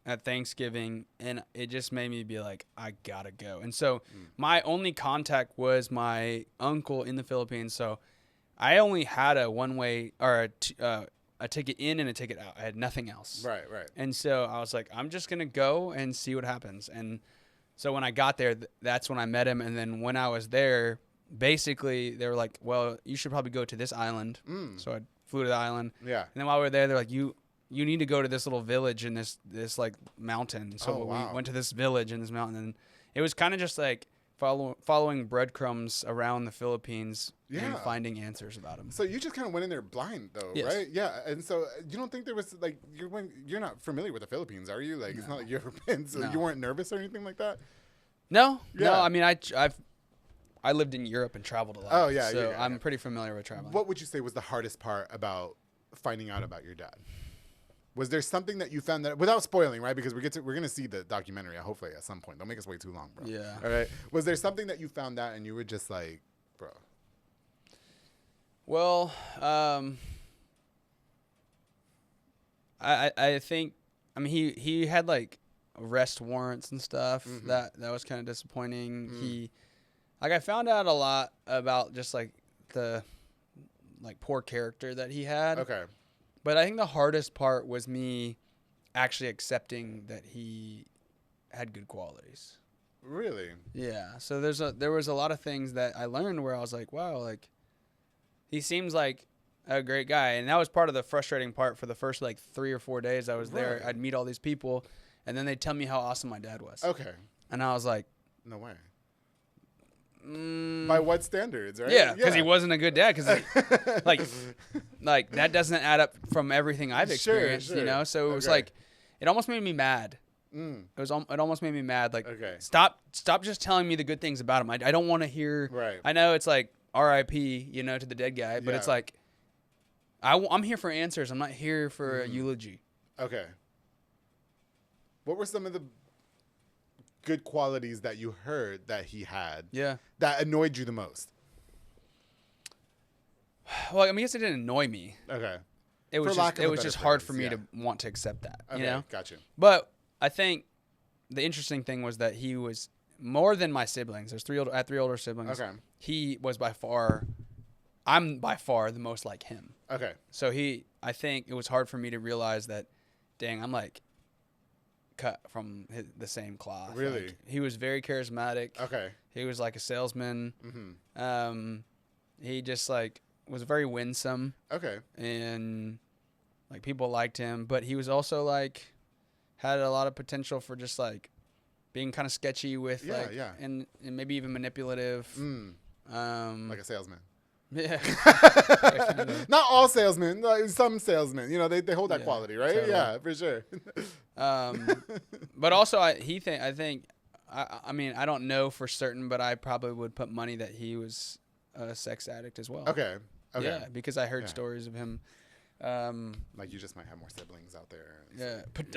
at Thanksgiving, and it just made me be like, I gotta go. And so my only contact was my uncle in the Philippines. So I only had a one-way or a ticket in and a ticket out. I had nothing else. Right. And so I was like, I'm just gonna go and see what happens. And so when I got there, that's when I met him. And then when I was there, basically they were like, well, you should probably go to this island. So I flew to the island. Yeah. And then while we were there, they're like, you need to go to this little village in this like mountain. So we went to this village in this mountain, and it was kind of just like following breadcrumbs around the Philippines and finding answers about them. So you just kind of went in there blind, though, right? Yeah. And so you don't think there was like you're not familiar with the Philippines, are you? Like it's not like you've ever been. So you weren't nervous or anything like that. No. I mean, I lived in Europe and traveled a lot. Oh yeah. So I'm pretty familiar with traveling. What would you say was the hardest part about finding out about your dad? Was there something that you found that, without spoiling, right? Because we're gonna see the documentary hopefully at some point. Don't make us wait too long, bro. Yeah. All right. Was there something that you found out and you were just like, bro? Well, I think, I mean, he had like arrest warrants and stuff. That was kind of disappointing. I found out a lot about just like the poor character that he had. Okay. But I think the hardest part was me actually accepting that he had good qualities. Really? Yeah. So there was a lot of things that I learned where I was like, wow, like he seems like a great guy. And that was part of the frustrating part for the first like 3 or 4 days I was there. I'd meet all these people and then they'd tell me how awesome my dad was. Okay. And I was like, no way. By what standards, right? Yeah, because he wasn't a good dad. Because like that doesn't add up from everything I've experienced, you know. So it was like, it almost made me mad. It almost made me mad. Like, stop just telling me the good things about him. I don't want to hear. Right. I know it's like R.I.P. You know, to the dead guy, but it's like, I'm here for answers. I'm not here for a eulogy. Okay. What were some of the good qualities that you heard that he had that annoyed you the most? Well, I mean, I guess it didn't annoy me. Okay. It was just hard for me to want to accept that. Okay, you know? Gotcha. But I think the interesting thing was that he was more than my siblings. I had 3 older siblings. Okay. He was I'm by far the most like him. Okay. So I think it was hard for me to realize that, dang, I'm like cut from the same cloth. Really? Like, he was very charismatic. Okay. He was like a salesman. He just like was very winsome. Okay. And like people liked him, but he was also like had a lot of potential for just like being kind of sketchy with and maybe even manipulative. Like a salesman. Yeah. Not all salesmen, like some salesmen, you know, they hold that quality, right? Totally. Yeah, for sure. But also I mean, I don't know for certain, but I probably would put money that he was a sex addict as well. Okay. Yeah, because I heard stories of him. Like you just might have more siblings out there. Yeah. But,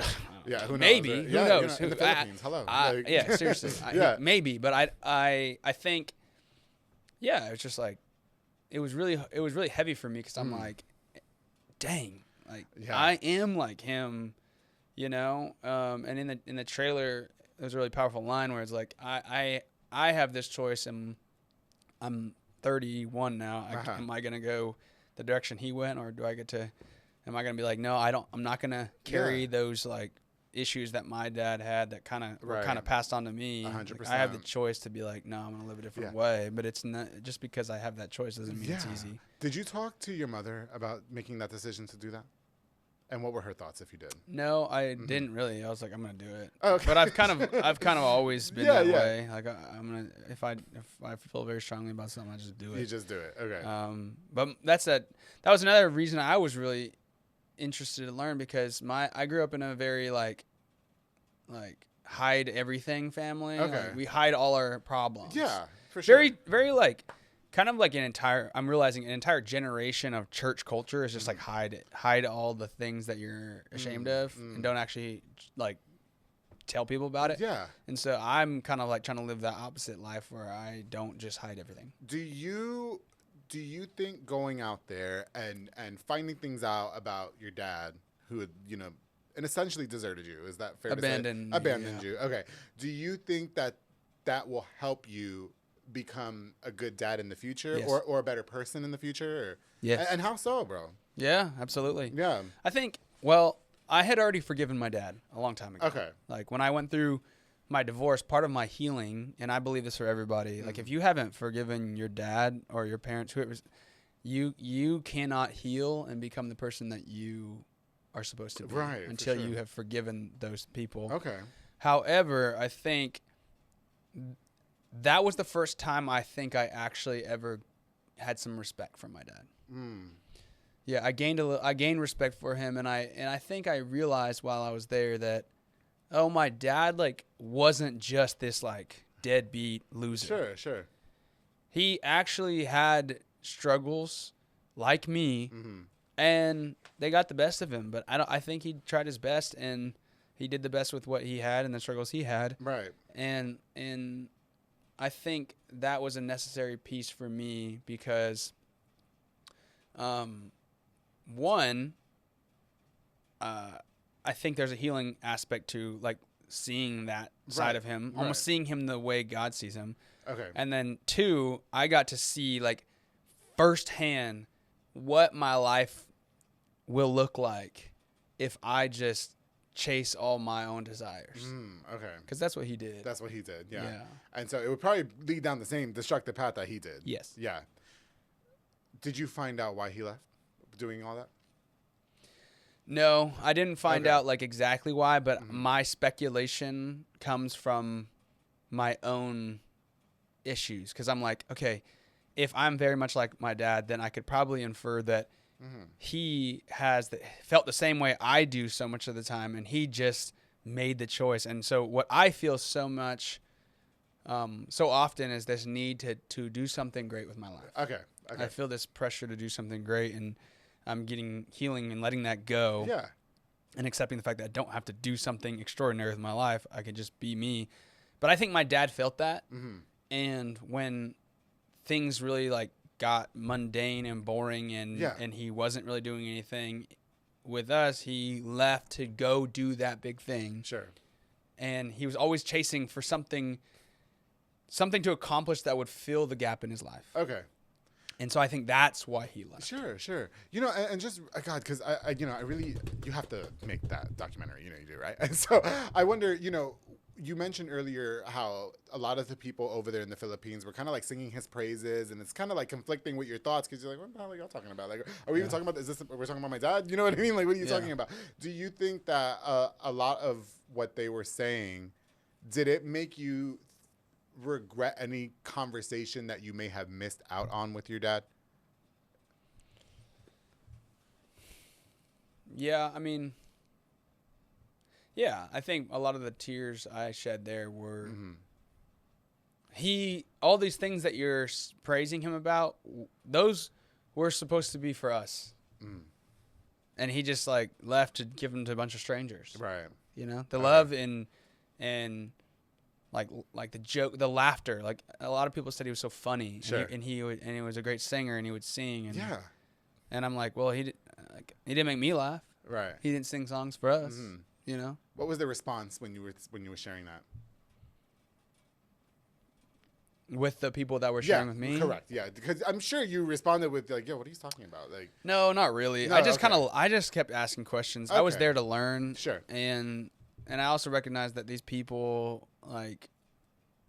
who knows? Maybe. Who knows? You know, in the Philippines. Hello. Yeah, seriously. Maybe, but I think, yeah, it was just like, it was really heavy for me because I'm like, dang, like I am like him, you know. And in the trailer, there's a really powerful line where it's like, I have this choice, and I'm 31 now. Am I gonna go the direction he went, or am I gonna be like, no, I'm not gonna carry those like issues that my dad had that kind of were kind of passed on to me. 100%. Like, I have the choice to be like, no, I'm gonna live a different way, but it's not just because I have that choice doesn't mean it's easy. Did you talk to your mother about making that decision to do that? And what were her thoughts if you did? No, I didn't really. I was like, I'm gonna do it. Okay. But I've kind of always been that way. Like I'm gonna if I feel very strongly about something, I just do it. You just do it. Okay. But that was another reason I was really interested to learn, because I grew up in a very like hide everything family. Okay. Like, we hide all our problems. Yeah, for sure. Very, very like kind of like I'm realizing an entire generation of church culture is just like hide all the things that you're ashamed of and don't actually like tell people about it. Yeah. And so I'm kind of like trying to live that opposite life where I don't just hide everything. Do you think going out there and finding things out about your dad, who had, you know, and essentially deserted you, is that fair to say? Abandoned you. Okay. Do you think that will help you become a good dad in the future, or a better person in the future? Yes. And how so, bro? Yeah, absolutely. Yeah. I think, well, I had already forgiven my dad a long time ago. Okay. Like when I went through my divorce, part of my healing, and I believe this for everybody, like if you haven't forgiven your dad or your parents, whoever, you cannot heal and become the person that you are supposed to be until you have forgiven those people. Okay. However, I think that was the first time I think I actually ever had some respect for my dad. Yeah, I gained respect for him, and I think I realized while I was there that, oh, my dad like wasn't just this like deadbeat loser. Sure. He actually had struggles like me, and they got the best of him. But I think he tried his best, and he did the best with what he had and the struggles he had. Right. And I think that was a necessary piece for me because, one, I think there's a healing aspect to like seeing that side of him, almost seeing him the way God sees him. Okay. And then two, I got to see like firsthand what my life will look like if I just chase all my own desires. Okay. Because that's what he did. That's what he did. Yeah. And so it would probably lead down the same destructive path that he did. Yes. Yeah. Did you find out why he left doing all that? No, I didn't find out like exactly why, but my speculation comes from my own issues. Because I'm like, okay, if I'm very much like my dad, then I could probably infer that he felt the same way I do so much of the time, and he just made the choice. And so what I feel so much, so often is this need to do something great with my life. Okay. I feel this pressure to do something great, and I'm getting healing and letting that go. Yeah. And accepting the fact that I don't have to do something extraordinary with my life. I can just be me. But I think my dad felt that. And when things really like got mundane and boring and he wasn't really doing anything with us, he left to go do that big thing. Sure. And he was always chasing for something to accomplish that would fill the gap in his life. Okay. And so I think that's why he left. Sure. You know, and just, God, because I really, you have to make that documentary, you do, right? And so I wonder, you mentioned earlier how a lot of the people over there in the Philippines were kind of like singing his praises, and it's kind of like conflicting with your thoughts because you're like, what the hell are y'all talking about? Like, are we even talking about, we're talking about my dad? You know what I mean? Like, what are you talking about? Do you think that a lot of what they were saying, did it make you regret any conversation that you may have missed out on with your dad? Yeah, I mean, I think a lot of the tears I shed there were all these things that you're praising him about, those were supposed to be for us. And he just like left to give them to a bunch of strangers. Right. The love and like the joke, the laughter. Like a lot of people said he was so funny. Sure. And he was a great singer, and he would sing. And, yeah. And I'm like, well, he didn't make me laugh. Right. He didn't sing songs for us. What was the response when you were sharing that? With the people that were sharing with me? Correct. Yeah, because I'm sure you responded with like, "Yo, what are you talking about?" Like, no, not really. No, I just kept asking questions. I was there to learn. Sure. And I also recognized that these people, like,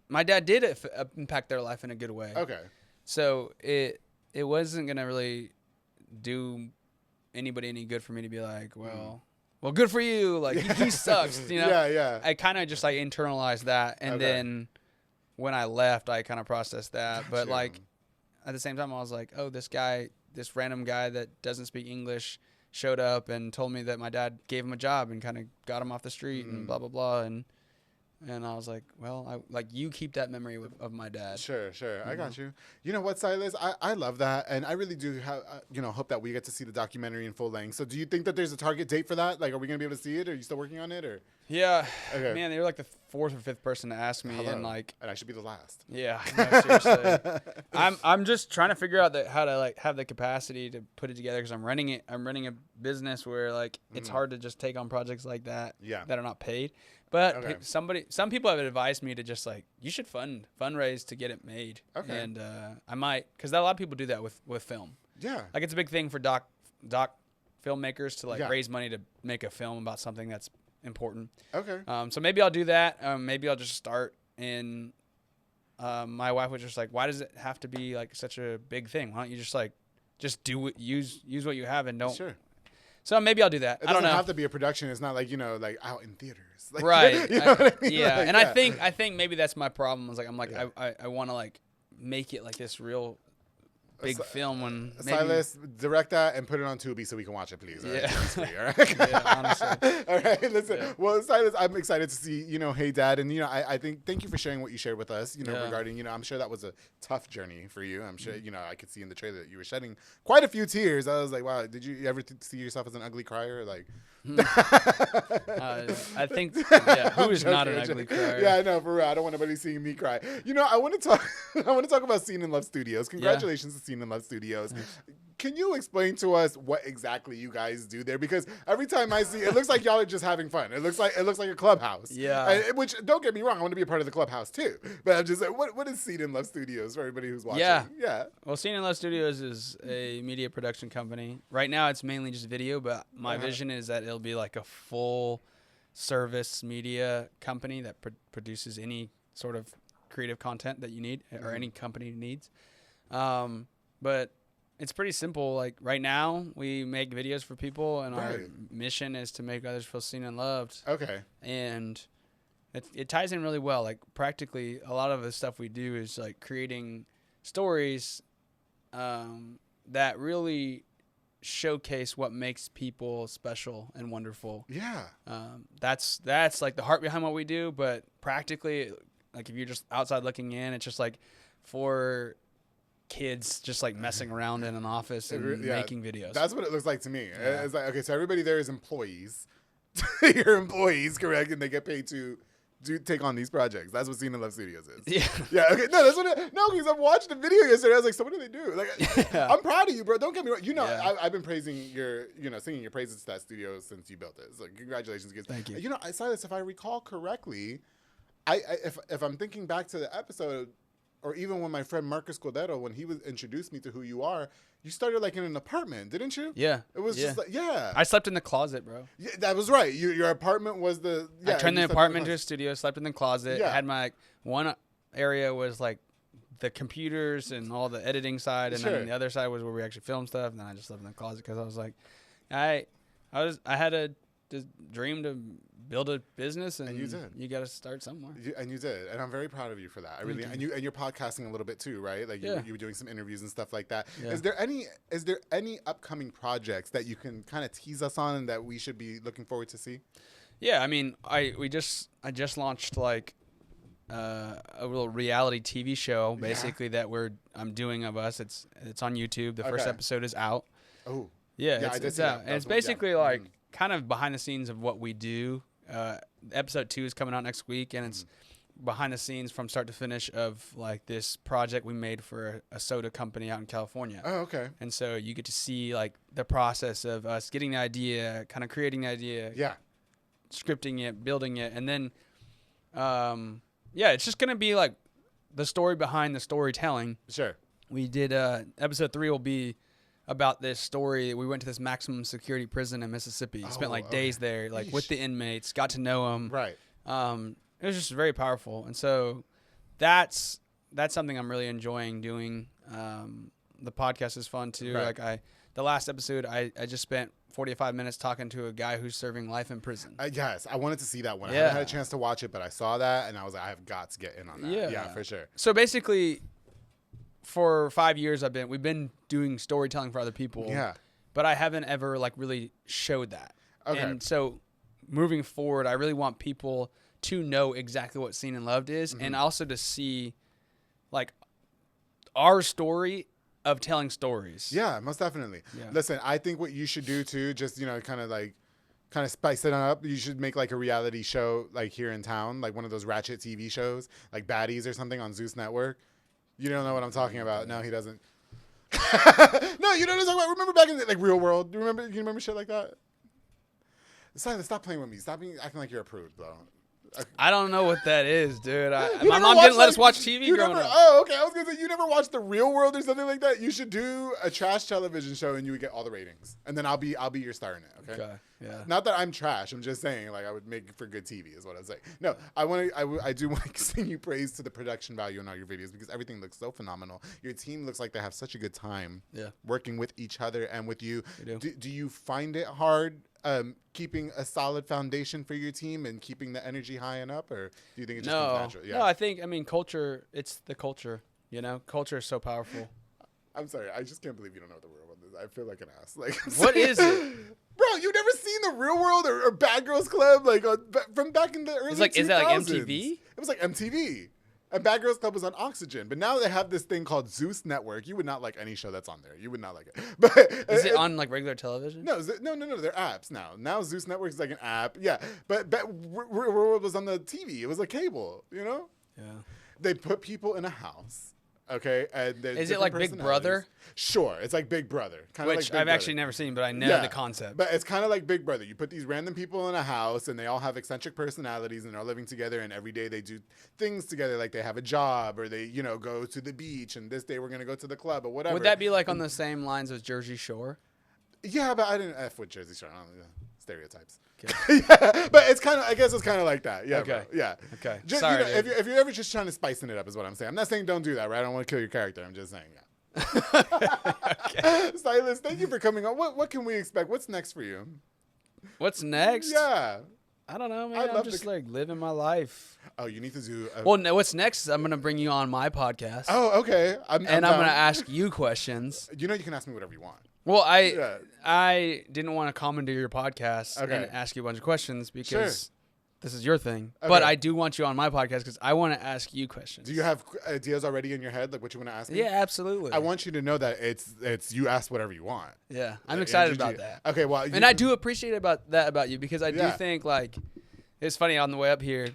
my dad did impact their life in a good way. Okay. So it wasn't gonna really do anybody any good for me to be like, well, good for you. Like he sucks. Yeah. I kind of just like internalized that, and then when I left, I kind of processed that. But like at the same time, I was like, oh, this random guy that doesn't speak English showed up and told me that my dad gave him a job and kind of got him off the street and blah blah blah, and I was like, well, you keep that memory of my dad. Sure. I got you. You know what, Silas? I love that, and I really do have, hope that we get to see the documentary in full length. So do you think that there's a target date for that? Like, are we going to be able to see it? Are you still working on it? Or? Yeah. Okay. Man, they were like the fourth or fifth person to ask me. Hello. And I should be the last. Yeah. No, seriously. I'm just trying to figure out how to like have the capacity to put it together, because I'm running a business where like it's hard to just take on projects like that that are not paid. But some people have advised me to just like, you should fundraise to get it made. Okay. And I might, because a lot of people do that with film. Yeah. Like it's a big thing for doc filmmakers to like raise money to make a film about something that's important. Okay. So maybe I'll do that. Maybe I'll just start. And my wife was just like, why does it have to be like such a big thing? Why don't you just do it, use what you have and don't. Sure. So maybe I'll do that. I don't know. It doesn't have to be a production. It's not like, like out in theaters. Like, right. You know what I mean? Yeah. Like, And I think maybe that's my problem. I want to like make it like this real big film when maybe... Silas, direct that and put it on Tubi so we can watch it, please. Yeah. Free, all right? Yeah, honestly. All right, listen. Yeah. Well, Silas, I'm excited to see, Hey Dad. And, I think, thank you for sharing what you shared with us, regarding, I'm sure that was a tough journey for you. I'm sure, I could see in the trailer that you were shedding quite a few tears. I was like, wow, did you ever see yourself as an ugly crier? Like, I think, who is not an ugly crier? Yeah, I know, for real. I don't want anybody seeing me cry. I want to talk about Scene and Love Studios. Congratulations to Scene and Love Studios. Thanks. Can you explain to us what exactly you guys do there? Because every time I see it, looks like y'all are just having fun. It looks like a clubhouse. Yeah. Which, don't get me wrong, I want to be a part of the clubhouse too. But I'm just like, what is Scene and Love Studios for everybody who's watching? Yeah. Well, Scene and Love Studios is a media production company. Right now, it's mainly just video, but my vision is that it'll be like a full service media company that produces any sort of creative content that you need or any company needs. But it's pretty simple. Like right now we make videos for people and our mission is to make others feel seen and loved. Okay. And it ties in really well. Like practically a lot of the stuff we do is like creating stories that really showcase what makes people special and wonderful. Yeah. That's like the heart behind what we do, but practically, like if you're just outside looking in, it's just like for kids just like messing around in an office and making videos. That's what it looks like to me. Yeah. It's like, okay, so everybody there is employees. You're employees, correct? And they get paid to take on these projects. That's what Seen and Love Studios is. Yeah. Yeah. Okay. No, that's what. Because I watched the video yesterday. I was like, so what do they do? Like, I'm proud of you, bro. Don't get me wrong. You know, I've been praising your, singing your praises to that studio since you built it. So congratulations, kids. Thank you. You know, Silas, if I recall correctly, if I'm thinking back to the episode, or even when my friend Marcus Cordero, when he was introduced me to who you are, you started like in an apartment, didn't you? Yeah. It was just like, I slept in the closet, bro. Yeah, that was right. Your apartment was the. Yeah, I turned the apartment into a studio, slept in the closet. Yeah. I had my one area was like the computers and all the editing side, and then the other side was where we actually filmed stuff. And then I just slept in the closet because I was like, I had a dream to build a business, and you did. You got to start somewhere. And you did, and I'm very proud of you for that. I really, and you're podcasting a little bit too, right? Like you were doing some interviews and stuff like that. Yeah. Is there any upcoming projects that you can kind of tease us on and that we should be looking forward to see? Yeah, I mean, I just launched like a little reality TV show basically that I'm doing of us. It's on YouTube. The first episode is out. Oh. Yeah, it's out. And it's basically like kind of behind the scenes of what we do. Episode 2 is coming out next week, and it's behind the scenes from start to finish of like this project we made for a soda company out in California. Oh, okay. And so you get to see like the process of us getting the idea, kind of creating the idea, scripting it, building it, and then it's just gonna be like the story behind the storytelling. Sure. We did episode 3 will be about this story. We went to this maximum security prison in Mississippi. Spent like days there, like with the inmates, got to know them. Right. It was just very powerful. And so that's something I'm really enjoying doing. The podcast is fun too. Right. Like the last episode, I just spent 45 minutes talking to a guy who's serving life in prison. Yes, I wanted to see that one. I haven't had a chance to watch it, but I saw that and I was like, I have got to get in on that. Yeah, for sure. So basically, for 5 years we've been doing storytelling for other people. Yeah. But I haven't ever like really showed that. Okay. And so moving forward, I really want people to know exactly what Seen and Loved is, and also to see like our story of telling stories. Yeah, most definitely. Yeah. Listen, I think what you should do too, just kind of spice it up. You should make like a reality show like here in town, like one of those ratchet TV shows, like Baddies or something on Zeus Network. You don't know what I'm talking about. No, he doesn't. No, you know what I'm talking about. Remember back in the Real World? You remember shit like that? Silas, stop playing with me. Stop acting like you're a prude, bro. I don't know what that is, dude. My mom didn't let us watch TV growing up. Oh, okay. I was going to say, you never watched The Real World or something like that? You should do a trash television show and you would get all the ratings. And then I'll be your star in it, okay? Yeah. Not that I'm trash. I'm just saying, like, I would make for good TV is what I'm saying. No, I do want to sing you praise to the production value in all your videos because everything looks so phenomenal. Your team looks like they have such a good time working with each other and with you. Do you find it hard keeping a solid foundation for your team and keeping the energy high and up, or do you think it just comes natural? No, I think, culture, it's the culture, culture is so powerful. I'm sorry. I just can't believe you don't know what The Real World is. I feel like an ass. Like, what is it? Bro, you've never seen The Real World or Bad Girls Club, like from back in the early 2000s? Is that like MTV? It was like MTV. And Bad Girls Club was on Oxygen. But now they have this thing called Zeus Network. You would not like any show that's on there. You would not like it. But is it on like regular television? No. They're apps now. Now Zeus Network is like an app. Yeah. But Real World was on the TV. It was like cable, Yeah. They put people in a house. Okay. And is it like Big Brother? Sure. It's like Big Brother. Which I've actually never seen, but I know the concept. But it's kind of like Big Brother. You put these random people in a house and they all have eccentric personalities and they're living together, and every day they do things together, like they have a job or they, go to the beach, and this day we're going to go to the club or whatever. Would that be like on the same lines as Jersey Shore? Yeah, but I didn't F with Jersey Shore. stereotypes. Okay. Yeah, but it's kind of, I guess it's kind of like that. Yeah. Okay. Bro. Yeah. Okay. Just, Sorry. If you're ever just trying to spicing it up, is what I'm saying. I'm not saying don't do that, right? I don't want to kill your character. I'm just saying, Okay. Silas, thank you for coming on. What can we expect? What's next for you? What's next? Yeah. I don't know, man. I'm just like living my life. Oh, you need to do. Well, no, what's next is I'm going to bring you on my podcast. Oh, okay. I'm going to ask you questions. You know, you can ask me whatever you want. Well, I didn't want to commandeer your podcast and ask you a bunch of questions because this is your thing. Okay. But I do want you on my podcast because I want to ask you questions. Do you have ideas already in your head, like what you want to ask me? Yeah, absolutely. I want you to know that it's you ask whatever you want. Yeah, I'm excited about that. Okay, well, and I do appreciate about you because I do think like it's funny on the way up here.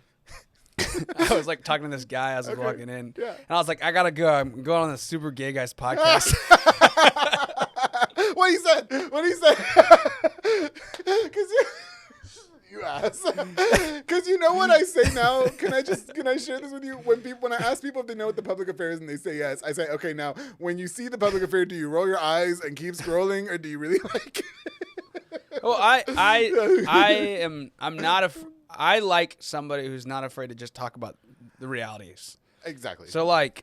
I was like talking to this guy as I was walking in, and I was like, I gotta go. I'm going on the Super Gay Guys podcast. What he said? Because you ass. Because you know what I say now? Can I share this with you? When I ask people if they know what the public affair is and they say yes, I say, okay, now when you see the public affair, do you roll your eyes and keep scrolling, or do you really like it? Well, I'm not I like somebody who's not afraid to just talk about the realities. Exactly. So I'm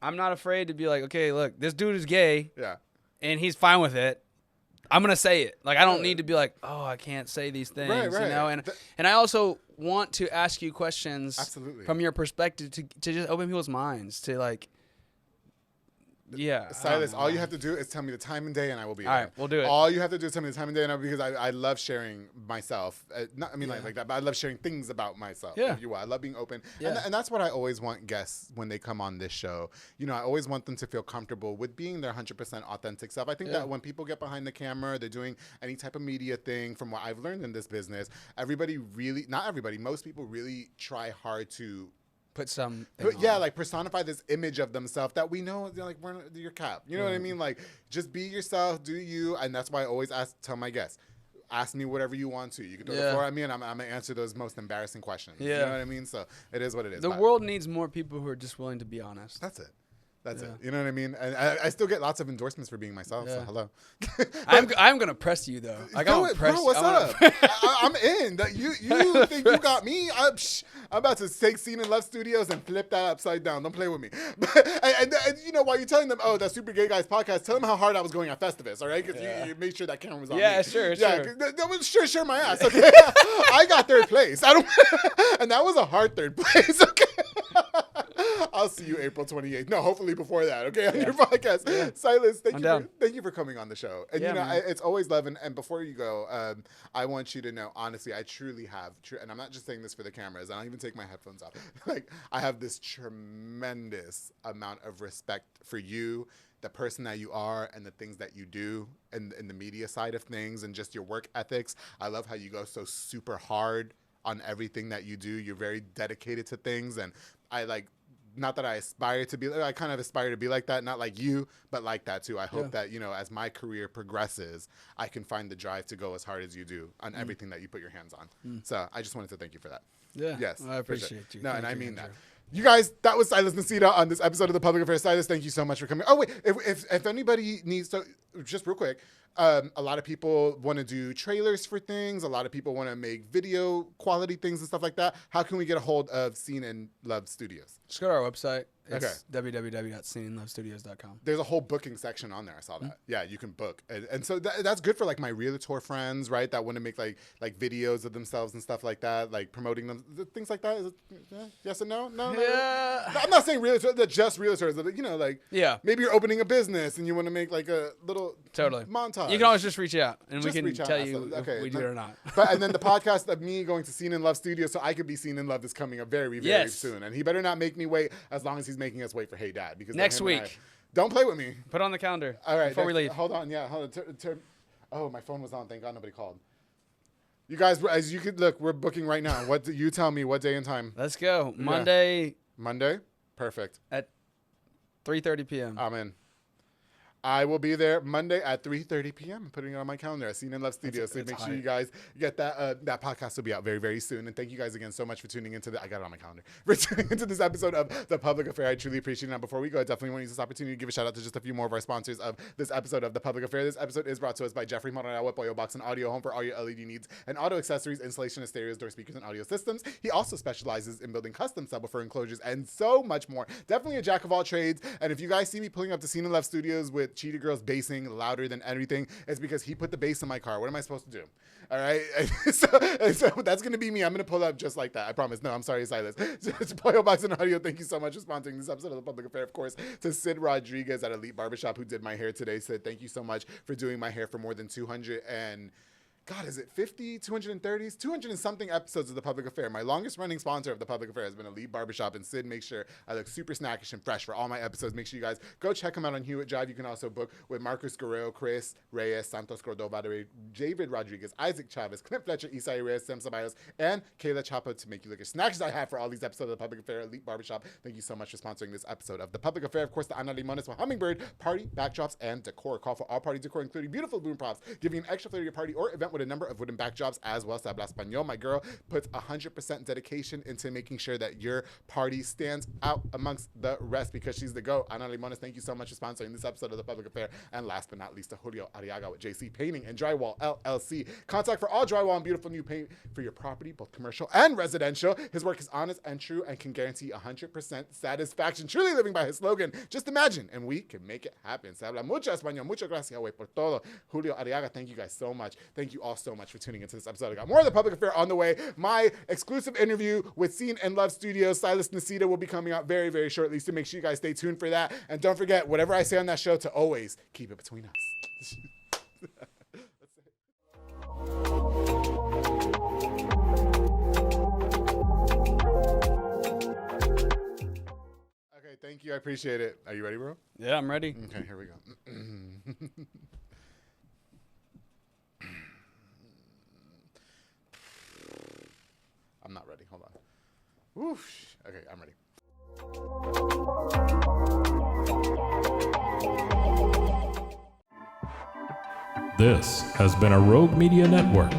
not afraid to be like, okay, look, this dude is gay. Yeah. And he's fine with it. I'm going to say it. Like, I don't need to be like, oh, I can't say these things, you know? And I also want to ask you questions from your perspective to just open people's minds to like, Silas, all you have to do is tell me the time and day and I will be there. All right, we'll do it. All you have to do is tell me the time and day, and because I love sharing myself. Like that, but I love sharing things about myself. Yeah. I love being open. Yeah. And that's what I always want guests when they come on this show. You know, I always want them to feel comfortable with being their 100% authentic self. I think that when people get behind the camera, they're doing any type of media thing, from what I've learned in this business, most people really try hard to personify this image of themselves that we know, like, we're your cap. You know what I mean? Like, just be yourself, do you. And that's why I always tell my guests, ask me whatever you want to. You can throw the floor at me, and I'm going to answer those most embarrassing questions. Yeah. You know what I mean? So it is what it is. The world needs more people who are just willing to be honest. That's it. That's it. You know what I mean? And I still get lots of endorsements for being myself. So hello. I'm gonna press you though. Like, bro, what's up? I'm in. You think you got me? I'm about to take Scene and Love Studios and flip that upside down. Don't play with me. And you know, while you're telling them, oh, that Super Gay Guys podcast, tell them how hard I was going at Festivus, all right? Because you made sure that camera was on me. Sure. That was sure my ass. Okay, I got third place. And that was a hard third place. Okay. I'll see you April 28th. No, hopefully before that, okay, on your podcast. Yeah. Silas, thank you for coming on the show. And, it's always love. And before you go, I want you to know, honestly, I truly have, and I'm not just saying this for the cameras, I don't even take my headphones off. Like, I have this tremendous amount of respect for you, the person that you are, and the things that you do, and in the media side of things, and just your work ethics. I love how you go so super hard on everything that you do. You're very dedicated to things, and I not that I aspire to be, I kind of aspire to be like that, not like you, but like that too. I hope that, you know, as my career progresses, I can find the drive to go as hard as you do on everything that you put your hands on. So I just wanted to thank you for that. Yeah. Yes. Well, I appreciate you. No, and I mean that. You guys, that was Silas Nacita on this episode of The Public Affairs. Silas, thank you so much for coming. Oh, wait, if anybody needs to, just real quick, a lot of people want to do trailers for things. A lot of people want to make video quality things and stuff like that. How can we get a hold of Scene and Love Studios? Just go to our website. It's www.sceneandlovestudios.com. There's a whole booking section on there. I saw that. Yeah, you can book. And so that's good for like my realtor friends, right? That want to make like videos of themselves and stuff like that, like promoting them, things like that. Is it, yes and no? No. I'm not saying realtors, just realtors. You know, like, maybe you're opening a business and you want to make like a little montage. You can always just reach out and we can tell you if we do it or not. And then the podcast of me going to Scene and Love Studios, so I could be Scene and Love, is coming up very, very soon. And he better not make me wait as long as he's making us wait for Hey Dad. Because next week. Don't play with me. Put it on the calendar. All right. Before we leave. Hold on. Yeah. Hold on. Oh, my phone was on. Thank God nobody called. You guys, as you could look, we're booking right now. What do you tell me? What day and time? Let's go. Monday. Monday? Perfect. At 3:30 p.m. I'm in. I will be there Monday at 3:30 p.m. I'm putting it on my calendar at Scene and Love Studios. So make sure you guys get that. That podcast will be out very, very soon. And thank you guys again so much for tuning into I got it on my calendar. For tuning into this episode of The Public Affair. I truly appreciate it. Now, before we go, I definitely want to use this opportunity to give a shout out to just a few more of our sponsors of this episode of The Public Affair. This episode is brought to us by Jeffrey Morales with Pollo Box and Audio Home for all your LED needs and auto accessories, installation of stereos, door speakers, and audio systems. He also specializes in building custom subwoofer enclosures and so much more. Definitely a jack of all trades. And if you guys see me pulling up to Scene and Love Studios with Cheetah Girls bassing louder than everything, it's because he put the bass in my car. What am I supposed to do? All right. So that's going to be me. I'm going to pull up just like that. I promise. No, I'm sorry, Silas. It's Pollo Box and Audio. Thank you so much for sponsoring this episode of The Public Affair. Of course, to Sid Rodriguez at Elite Barbershop, who did my hair today. Sid, thank you so much for doing my hair for more than 200 and... God, is it 50, 230s, 200 and something episodes of The Public Affair? My longest running sponsor of The Public Affair has been Elite Barbershop, and Sid makes sure I look super snackish and fresh for all my episodes. Make sure you guys go check him out on Hewitt Drive. You can also book with Marcus Guerrero, Chris Reyes, Santos Cordova, David Rodriguez, Isaac Chavez, Clint Fletcher, Isai Reyes, Sam Ceballos, and Kayla Chapo to make you look as snackish as I have for all these episodes of The Public Affair. Elite Barbershop, thank you so much for sponsoring this episode of The Public Affair. Of course, the Ana Limones with Hummingbird, party, backdrops, and decor. Call for all party decor, including beautiful boom props, giving an extra flair to your party or event with a number of wooden backdrops as well. Sabla Español, my girl, puts 100% dedication into making sure that your party stands out amongst the rest because she's the GOAT. Ana Limones, thank you so much for sponsoring this episode of The Public Affair. And last but not least, to Julio Arriaga with JC Painting and Drywall LLC. Contact for all drywall and beautiful new paint for your property, both commercial and residential. His work is honest and true and can guarantee 100% satisfaction. Truly living by his slogan, just imagine, and we can make it happen. Se habla mucho español. Muchas gracias, güey, por todo. Julio Arriaga, thank you guys so much. Thank you all so much for tuning into this episode. I got more of The Public Affair on the way. My exclusive interview with Scene and Love Studios, Silas Nacita, will be coming out very, very shortly. So make sure you guys stay tuned for that. And don't forget, whatever I say on that show, to always keep it between us. Okay, thank you. I appreciate it. Are you ready, bro? Yeah, I'm ready. Okay, here we go. I'm not ready. Hold on. Whoosh. Okay, I'm ready. This has been a Rogue Media Network